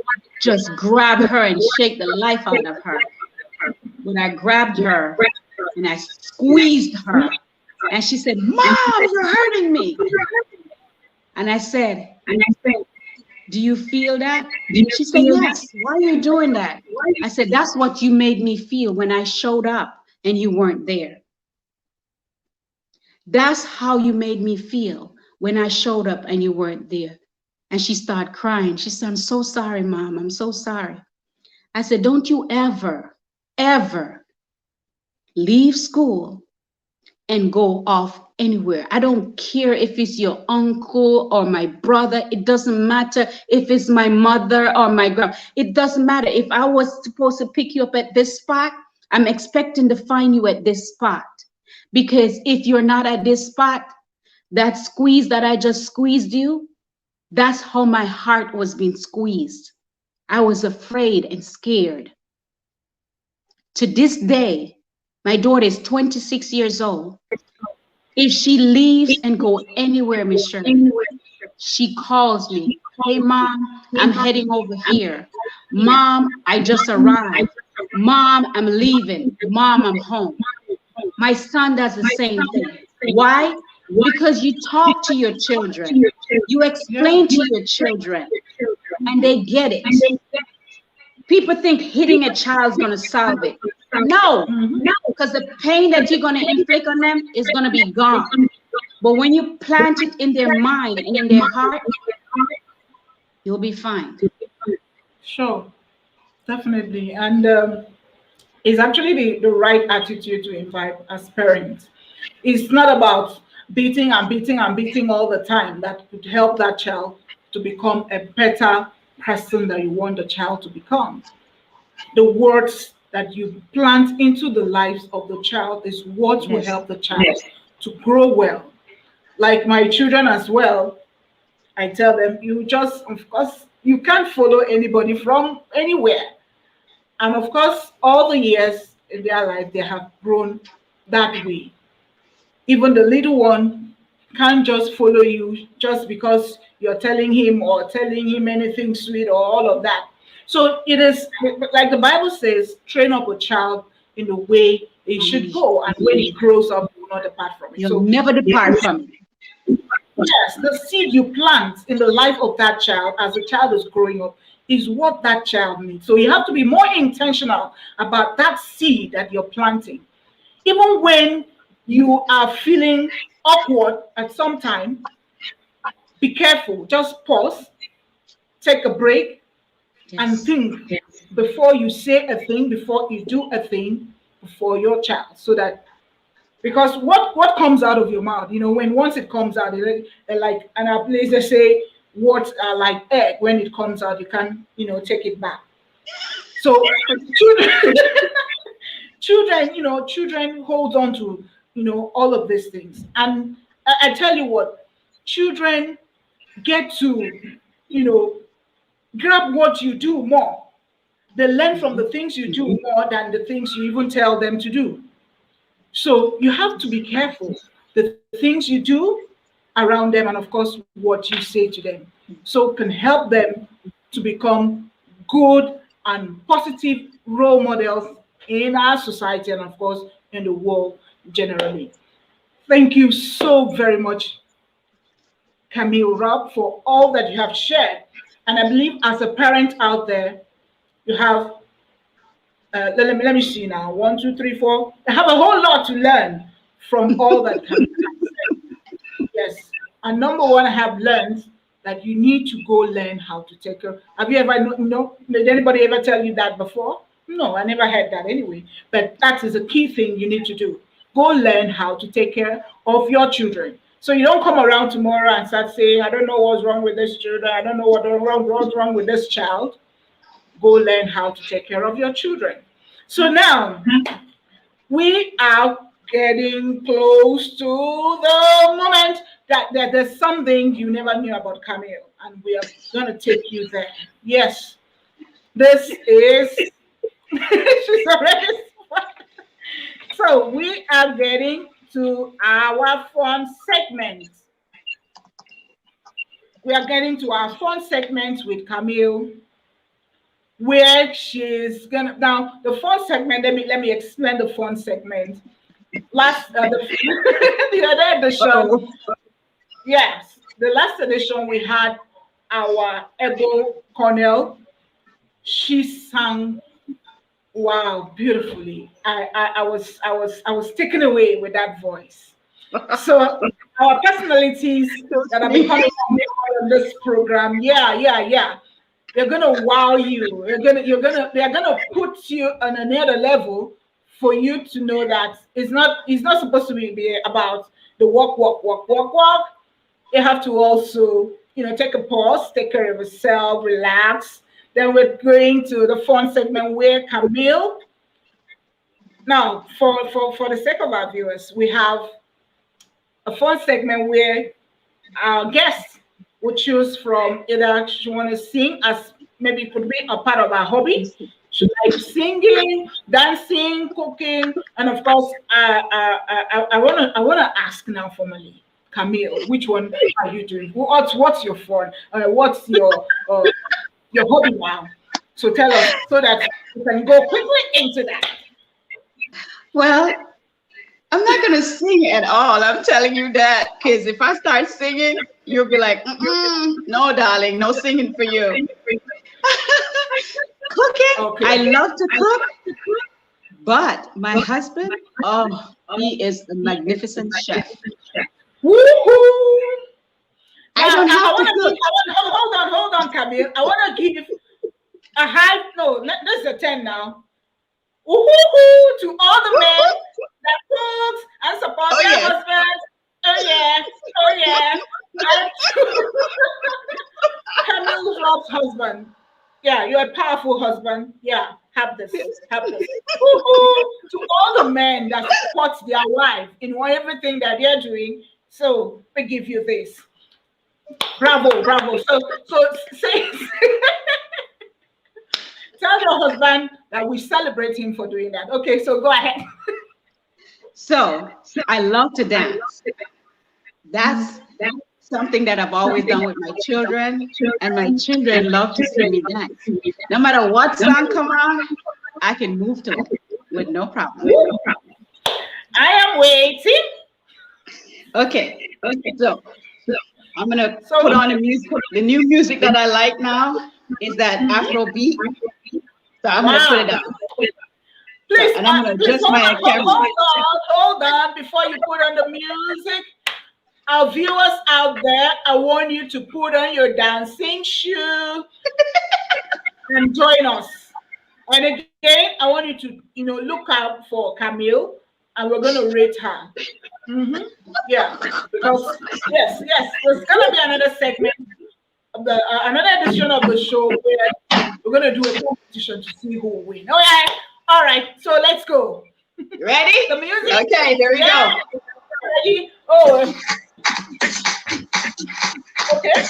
just grab her and shake the life out of her. But I grabbed her and I squeezed her. And she said, Mom, you're hurting me. And I said, do you feel that? She said, yes. Why are you doing that? I said, that's what you made me feel when I showed up and you weren't there. That's how you made me feel when I showed up and you weren't there. And she started crying. She said, I'm so sorry, Mom. I'm so sorry. I said, don't you ever, ever leave school and go off anywhere. I don't care if it's your uncle or my brother. It doesn't matter if it's my mother or my grandma. It doesn't matter. If I was supposed to pick you up at this spot, I'm expecting to find you at this spot. Because if you're not at this spot, that squeeze that I just squeezed you, that's how my heart was being squeezed. I was afraid and scared. To this day, my daughter is 26 years old. If she leaves and go anywhere, Miss Shirley, she calls me. Hey, Mom, I'm heading over here. Mom, I just arrived. Mom, I'm leaving. Mom, I'm home. My son does the same thing. Why? Because you talk to your children. You explain to your children, and they get it. People think hitting a child is going to solve it. No, because the pain that you're going to inflict on them is going to be gone. But when you plant it in their mind and in their heart, you'll be fine. Sure, definitely. And it's actually the right attitude to invite as parents. It's not about beating and beating and beating all the time. That could help that child to become a better person that you want the child to become. The words that you plant into the lives of the child is what will Yes. help the child to grow well. Like my children as well, I tell them, you just, of course, you can't follow anybody from anywhere. And of course, all the years in their life, they have grown that way. Even the little one can't just follow you just because you're telling him or telling him anything sweet or all of that. So it is like the Bible says, train up a child in the way he should go, and when he grows up, he will not depart from it. You'll So never depart from it. yes, the seed you plant in the life of that child as the child is growing up is what that child needs. So you have to be more intentional about that seed that you're planting. Even when you are feeling awkward at some time, be careful. Just pause, take a break, and Yes. think before you say a thing, before you do a thing for your child, so that because what comes out of your mouth, when once it comes out, like and our place they say what like egg, when it comes out, you can take it back. So children, children hold on to all of these things, and I tell you what, children get to you know grab what you do more. They learn from the things you do more than the things you even tell them to do. So you have to be careful the things you do around them, and of course what you say to them, so can help them to become good and positive role models in our society and of course in the world generally. Thank you so very much, Camille Rob, for all that you have shared. And I believe as a parent out there, you have let me see now. One, two, three, four. I have a whole lot to learn from all that Camille has said. Yes. And number one, I have learned that you need to go learn how to take care. Have you ever did anybody ever tell you that before? No, I never heard that anyway. But that is a key thing you need to do. Go learn how to take care of your children. So you don't come around tomorrow and start saying, I don't know what's wrong with this children, I don't know what's wrong with this child. Go learn how to take care of your children. So now we are getting close to the moment that there's something you never knew about Camille, and we are going to take you there. Yes, this is, she's already, so we are getting to our fun segment. We are getting to our fun segment with Camille, where she's gonna now the fun segment. Let me explain the fun segment. Last the other edition, yes, the last edition we had our Ego Cornell. She sang wow beautifully. I was taken away with that voice. So our personalities that are becoming on this program, yeah. They're gonna wow you. They're gonna put you on another level for you to know that it's not supposed to be about the walk. You have to also, take a pause, take care of yourself, relax. Then we're going to the fun segment where Camille. Now, for the sake of our viewers, we have a fun segment where our guests would choose from either she want to sing as maybe it could be a part of our hobby. She likes singing, dancing, cooking, and of course, I wanna ask now formally, Camille, which one are you doing? What's your fun? What's your hobby now? So tell us so that we can go quickly into that. Well, I'm not gonna sing at all. I'm telling you that, because if I start singing, you'll be like, no, darling, no singing for you. Cooking, Okay. I love to cook, but my husband, oh, he is a magnificent chef. Woohoo! I don't have to cook. Hold on, Camille. I want to give a high. No, this is a 10 now. Woohoo! To all the men that cooks and support Oh, their yes. husbands. Oh yeah. And Camille Rob's husband. Yeah, you're a powerful husband. Yeah, have this. Have this. Woo-hoo! To all the men that support their wife in everything that they're doing. So we give you this. Bravo, bravo. So say tell your husband that we celebrate him for doing that. Okay, so go ahead. So I love to dance. That's something that I've always done with my children, and my children love to see me dance. No matter what song come on, I can move to it with no problem. I am waiting. Okay. So I'm gonna put on the music. The new music that I like now is that Afro beat. So I'm gonna put it on. Please, and I'm gonna adjust my camera. Hold on, before you put on the music. Our viewers out there, I want you to put on your dancing shoe and join us. And again, I want you to, look out for Camille, and we're going to rate her. Yeah, because yes, there's going to be another segment of another edition of the show where we're going to do a competition to see who will win. All right. So let's go. Ready? The music. Okay, there we go. Ready? Oh. Okay.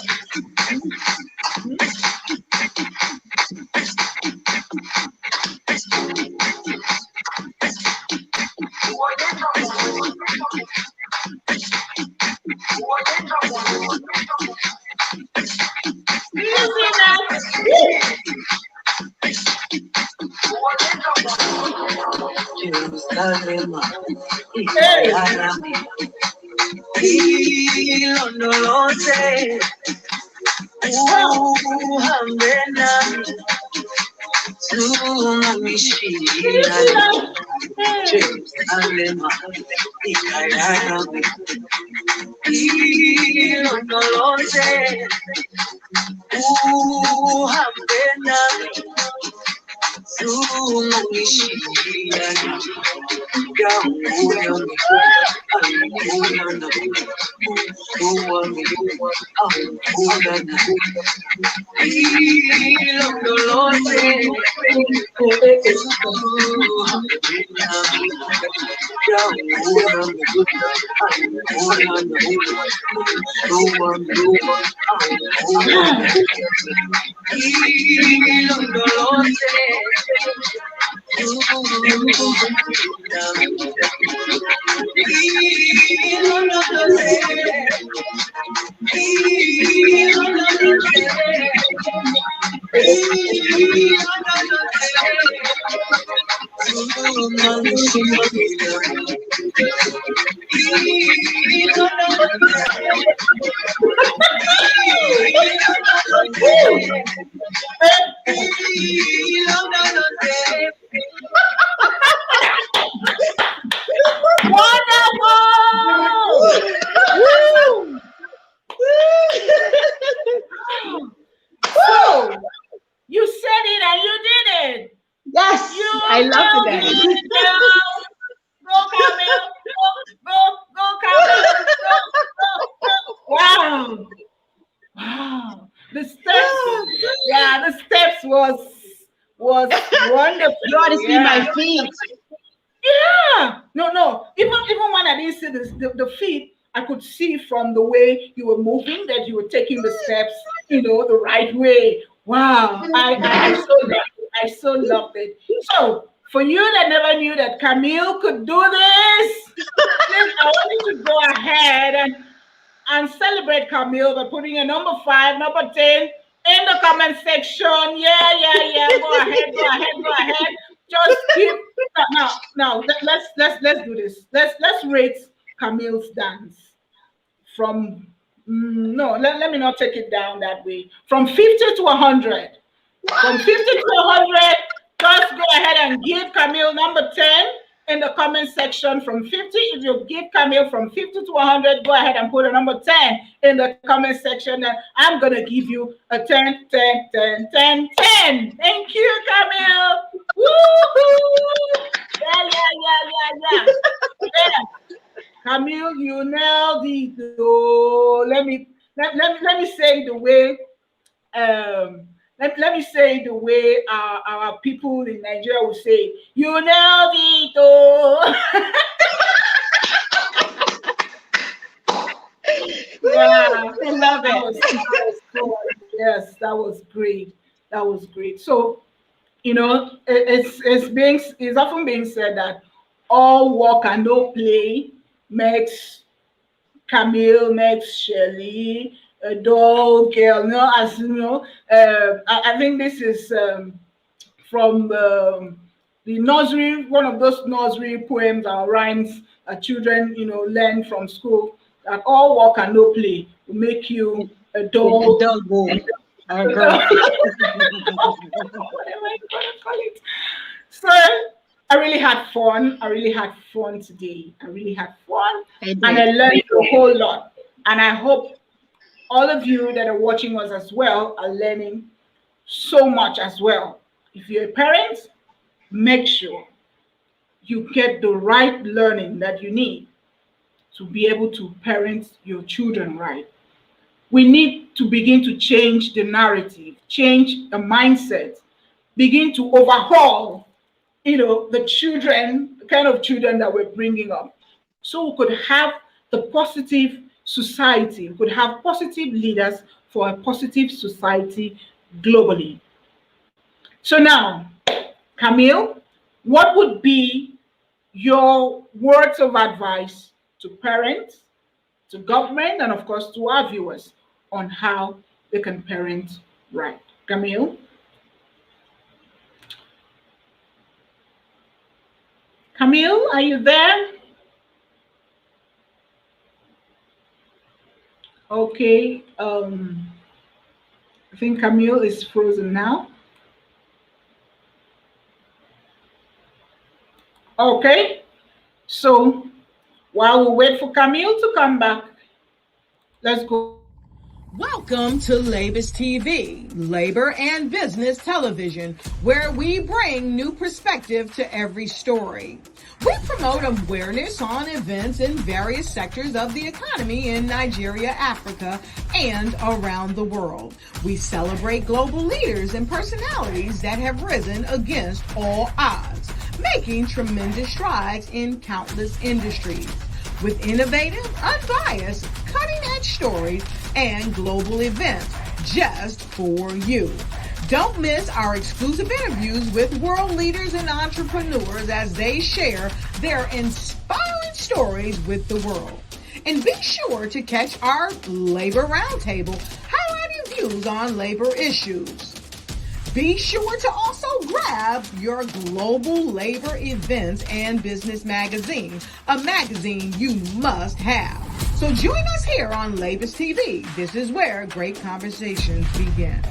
So you said it and you did it. Yes, I love that. Go, Camille. Go, Camille. Go. Wow. The steps was wonderful. You ought to see my feet. Yeah. No. Even when I didn't see the feet, I could see from the way you were moving that you were taking the steps, the right way. Wow. I so loved it. So for you that never knew that Camille could do this, please, I want you to go ahead and celebrate Camille by putting a number 5, number 10 in the comment section. Yeah. Go ahead. Just keep now. Let's do this. Let's rate Camille's dance from let me not take it down that way. From 50 to 100. From 50 to 100, just go ahead and give Camille number 10 in the comment section. From 50, if you give Camille from 50 to 100, go ahead and put a number 10 in the comment section. And I'm going to give you a 10. Thank you, Camille. Woo-hoo! Yeah. Camille, you nailed it. Oh, let me say the way let me say the way our people in Nigeria will say, you nailed it, oh. Yeah, I love that it. was good. Yes, that was great. That was great. So, you know, it's often being said that all work and no play makes Camille, makes Shelley a dull girl. No, as you know, I think this is from the nursery, one of those nursery poems or rhymes that children, learn from school. That all work and no play will make you a A dull, dull boy or girl. whatever you gonna call it. So I really had fun. I really had fun today. I really had fun, I and I did. learned a whole lot. And I hope all of you that are watching us as well are learning so much as well. If you're a parent, make sure you get the right learning that you need to be able to parent your children right. We need to begin to change the narrative, change the mindset, begin to overhaul, the children, the kind of children that we're bringing up. So we could have the positive society, we could have positive leaders for a positive society globally. So now, Camille, what would be your words of advice to parents, to government, and of course to our viewers on how they can parent right? Camille? Camille, are you there? Okay. I think Camille is frozen now. Okay. So while we wait for Camille to come back, let's go. Welcome to Labus TV, labor and business television, where we bring new perspective to every story. We promote awareness on events in various sectors of the economy in Nigeria, Africa, and around the world. We celebrate global leaders and personalities that have risen against all odds, making tremendous strides in countless industries. With innovative, unbiased, cutting-edge stories and global events just for you. Don't miss our exclusive interviews with world leaders and entrepreneurs as they share their inspiring stories with the world. And be sure to catch our Labor Roundtable, highlighting views on labor issues. Be sure to also grab your Global Labor Events and Business Magazine, a magazine you must have. So join us here on Labus TV. This is where great conversations begin.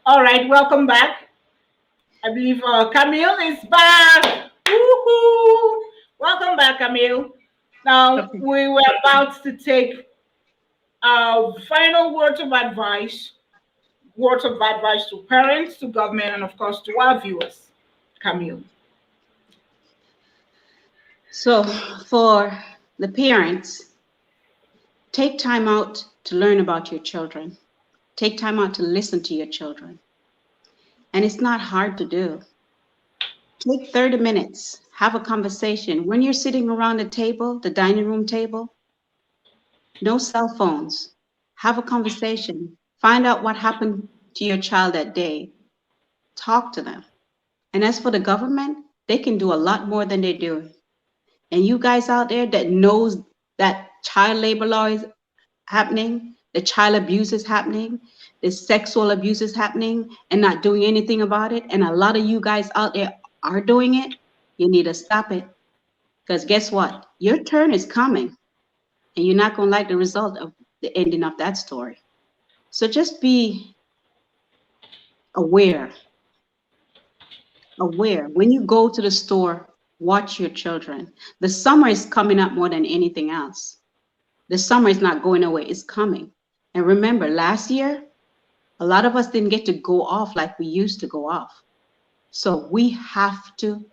All right, welcome back. I believe Camille is back. Woohoo! Welcome back, Camille. Now, Okay. we were about to take our final words of advice to parents, to government, and of course to our viewers. Camille. So for the parents, take time out to learn about your children. Take time out to listen to your children. And it's not hard to do. Take 30 minutes, have a conversation. When you're sitting around the table, the dining room table, no cell phones. Have a conversation. Find out what happened to your child that day. Talk to them. And as for the government, they can do a lot more than they're doing. And you guys out there that knows that child labor law is happening, the child abuse is happening, the sexual abuse is happening, and not doing anything about it, and a lot of you guys out there are doing it, you need to stop it. Because guess what? Your turn is coming, and you're not going to like the result of the ending of that story. So just be aware. Aware. When you go to the store, watch your children. The summer is coming up more than anything else. The summer is not going away, it's coming. And remember, last year, A lot of us didn't get to go off like we used to go off. So we have to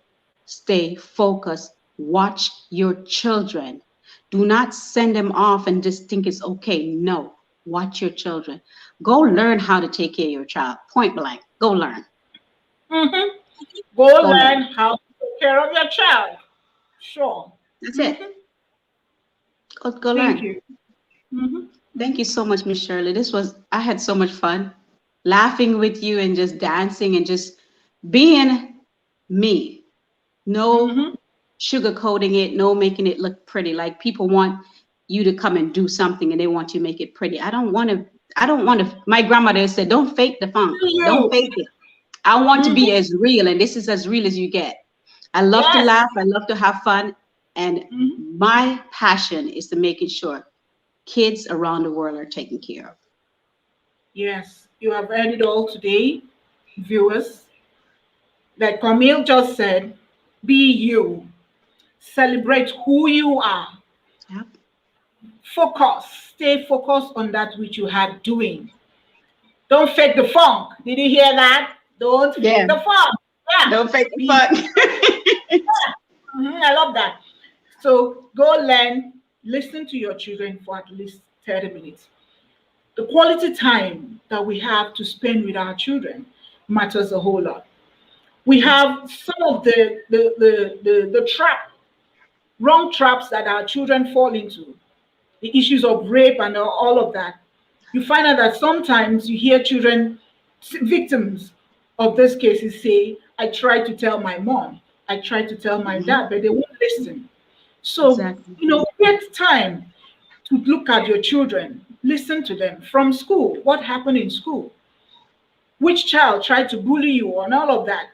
stay focused. Watch your children. Do not send them off and just think it's okay. No, watch your children. Go learn how to take care of your child. Point blank. Go learn. Mm-hmm. Go Learn how to take care of your child. Sure. That's it. Go Thank learn. you. Mm-hmm. Thank you so much, Miss Shirley. I had so much fun laughing with you and just dancing and just being me. No sugarcoating it, no making it look pretty. Like people want you to come and do something and they want you to make it pretty. I don't want to. My grandmother said, don't fake the funk. Don't fake it. I want to be as real, and this is as real as you get. I love to laugh. I love to have fun. And my passion is to making sure kids around the world are taken care of. Yes, you have heard it all today, viewers. Like Camille just said, be you. Celebrate who you are. Yep. Focus. Stay focused on that which you are doing. Don't fake the funk. Did you hear that? Don't fake the funk. Yeah. Don't fake the funk. I love that. So go learn, listen to your children for at least 30 minutes. The quality time that we have to spend with our children matters a whole lot. We have some of the wrong traps that our children fall into, the issues of rape and all of that. You find out that sometimes you hear children, victims of these cases, say, I tried to tell my mom, I tried to tell my dad, but they won't listen. So, get time to look at your children, listen to them from school. What happened in school? Which child tried to bully you and all of that?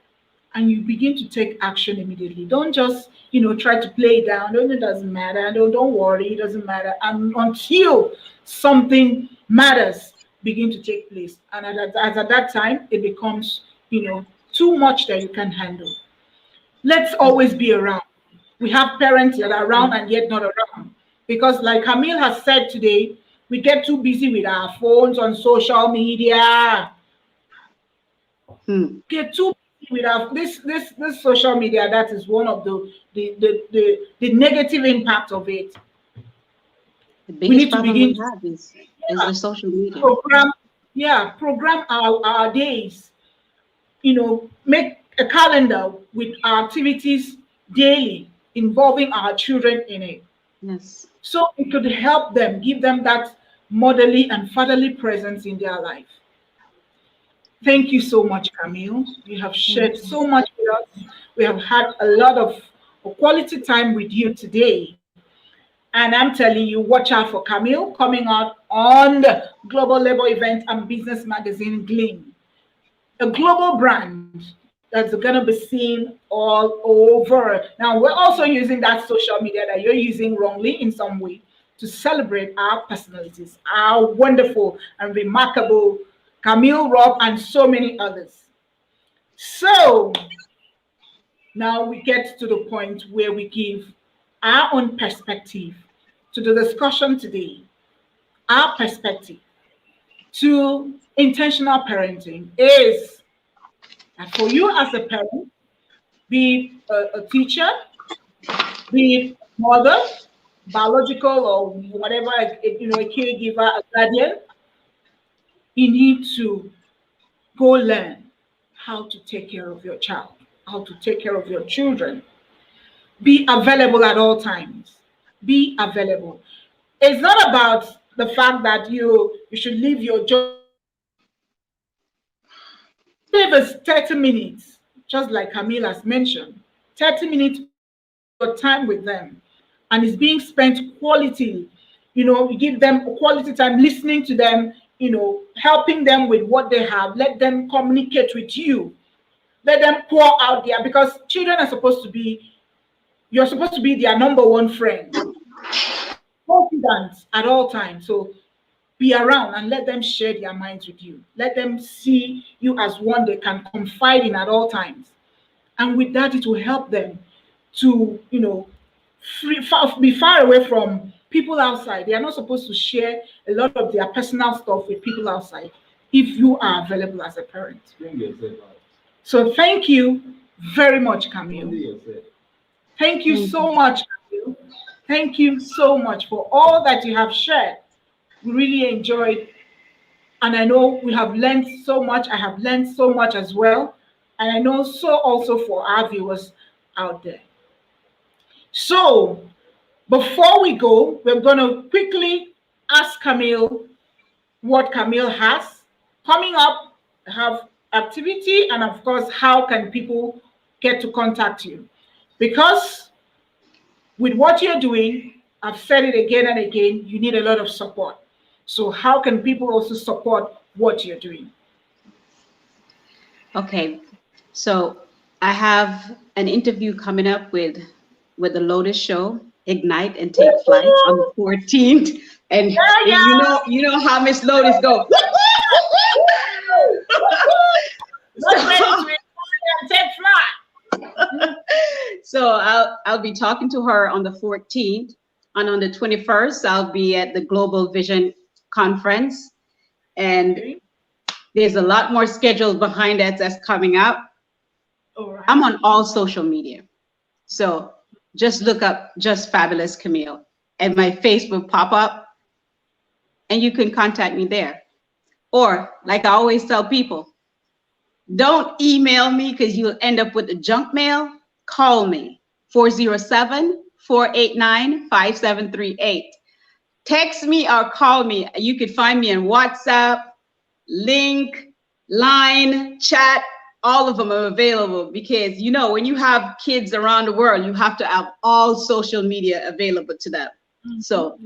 And you begin to take action immediately. Don't just, try to play it down. It doesn't matter. Don't worry. It doesn't matter. And until something matters begin to take place. And at that time, it becomes, too much that you can handle. Let's always be around. We have parents that are around and yet not around. Because like Camille has said today, we get too busy with our phones on social media. Get too busy with our this social media. That is one of the negative impact of it. The biggest problem we have is the social media. Program our days. Make a calendar with our activities daily involving our children in it. Yes. So it could help them, give them that motherly and fatherly presence in their life. Thank you so much, Camille. You have shared so much with us. We have had a lot of quality time with you today. And I'm telling you, watch out for Camille coming out on the Global Labor Event and Business Magazine, Gleam. A global brand that's going to be seen all over. Now, we're also using that social media that you're using wrongly in some way to celebrate our personalities, our wonderful and remarkable Camille, Rob, and so many others. So now we get to the point where we give our own perspective to the discussion today. Our perspective to intentional parenting is that for you as a parent, be a teacher, be a mother, biological or whatever, a caregiver, a guardian, you need to go learn how to take care of your child, how to take care of your children. Be available at all times. Be available. It's not about the fact that you should leave your job. If it's 30 minutes, just like Camille has mentioned, 30 minutes of time with them, and it's being spent quality, you give them quality time, listening to them, helping them with what they have, let them communicate with you, let them pour out there, because children are you're supposed to be their number one friend, confident at all times. So be around and let them share their minds with you. Let them see you as one they can confide in at all times. And with that, it will help them to, be far away from people outside. They are not supposed to share a lot of their personal stuff with people outside. if you are available as a parent. So thank you very much, Camille. Thank you so much, Camille. Thank you so much for all that you have shared. We really enjoyed, and I know we have learned so much. I have learned so much as well. And I know so also for our viewers out there. So before we go, we're going to quickly ask Camille what Camille has coming up, have activity, and of course, how can people get to contact you? Because with what you're doing, I've said it again and again, you need a lot of support. So how can people also support what you're doing? Okay, so I have an interview coming up with the Lotus Show, Ignite and Take Flight on the 14th. And you know how Miss Lotus go. So I'll be talking to her on the 14th, and on the 21st I'll be at the Global Vision Conference, and there's a lot more scheduled behind that that's coming up. Right. I'm on all social media, so just look up Just Fabulous Camille, and my face will pop up, and you can contact me there. Or, like I always tell people, don't email me because you'll end up with the junk mail. Call me, 407-489-5738. Text me or call me. You can find me on WhatsApp, Link, Line, chat. All of them are available because, you know, when you have kids around the world, you have to have all social media available to them. So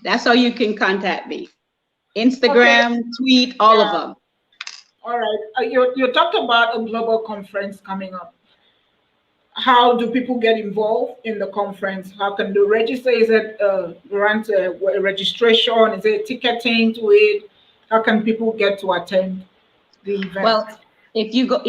that's how you can contact me. Instagram, tweet, all of them. All right. You talked about a global conference coming up. How do people get involved in the conference? How can they register? Is it grant a registration? Is it ticketing to it? How can people get to attend the event? Well, if you go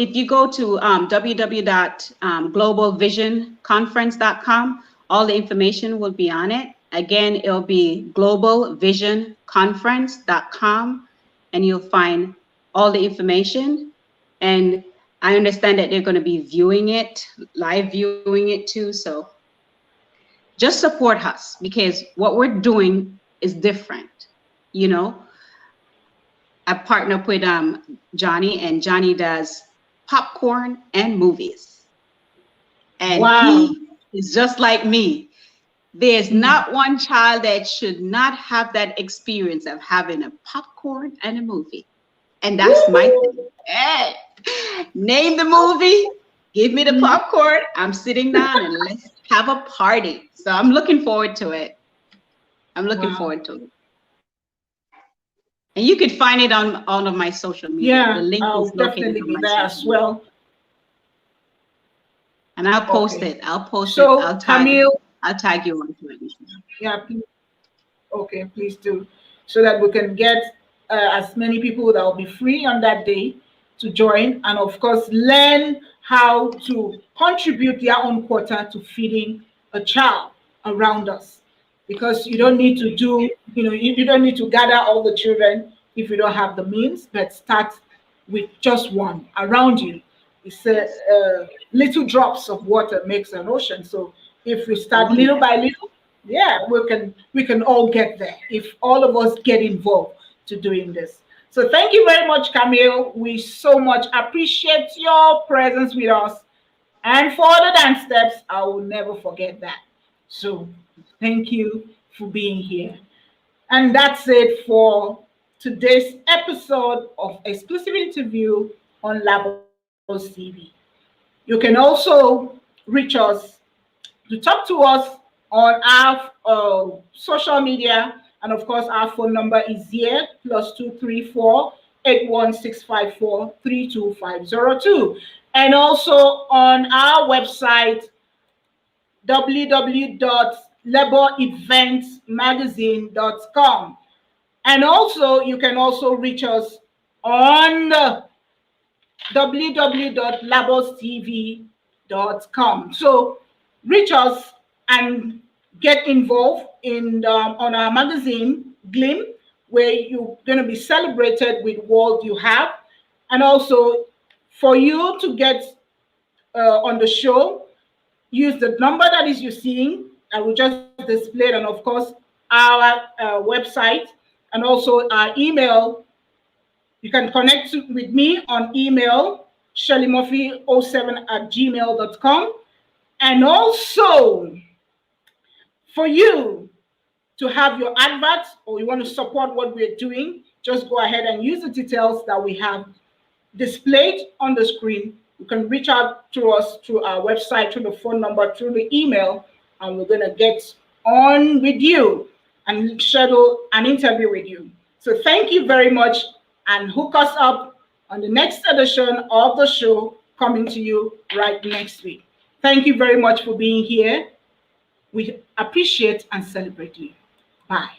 to www.globalvisionconference.com, all the information will be on it. Again, it'll be globalvisionconference.com, and you'll find all the information. And I understand that they're going to be viewing it, live viewing it too. So just support us, because what we're doing is different. You know, I partner up with Johnny, and Johnny does popcorn and movies. And he is just like me. There's not one child that should not have that experience of having a popcorn and a movie. And that's my thing. Hey, name the movie, give me the popcorn. I'm sitting down and let's have a party. So I'm looking forward to it. I'm looking forward to it. And you could find it on all of my social media. Yeah, the link I'll is located definitely on be my there as well. And I'll post it. I'll post it. So, I'll Camille, tag you onto it. Yeah, please. Okay, please do, so that we can get as many people that will be free on that day to join, and of course learn how to contribute their own quota to feeding a child around us. Because you don't need to do, you don't need to gather all the children if you don't have the means, but start with just one around you. It's little drops of water makes an ocean. So if we start little by little, we can all get there if all of us get involved to doing this. So thank you very much, Camille. We so much appreciate your presence with us. And for the dance steps, I will never forget that. So thank you for being here. And that's it for today's episode of Exclusive Interview on Labos TV. You can also reach us to talk to us on our social media. And of course, our phone number is here, +234 81654 32502. And also on our website, www.laboureventsmagazine.com. And also, you can also reach us on www.labostv.com. So reach us and get involved in on our magazine, Glim, where you're going to be celebrated with what you have. And also, for you to get on the show, use the number that is you're seeing that we just displayed, and of course, our website, and also our email. You can connect with me on email, shellymurphy07@gmail.com. And also, for you to have your adverts or you want to support what we're doing, just go ahead and use the details that we have displayed on the screen. You can reach out to us through our website, through the phone number, through the email, and we're going to get on with you and schedule an interview with you. So thank you very much, and hook us up on the next edition of the show coming to you right next week. Thank you very much for being here. We appreciate and celebrate you. Bye.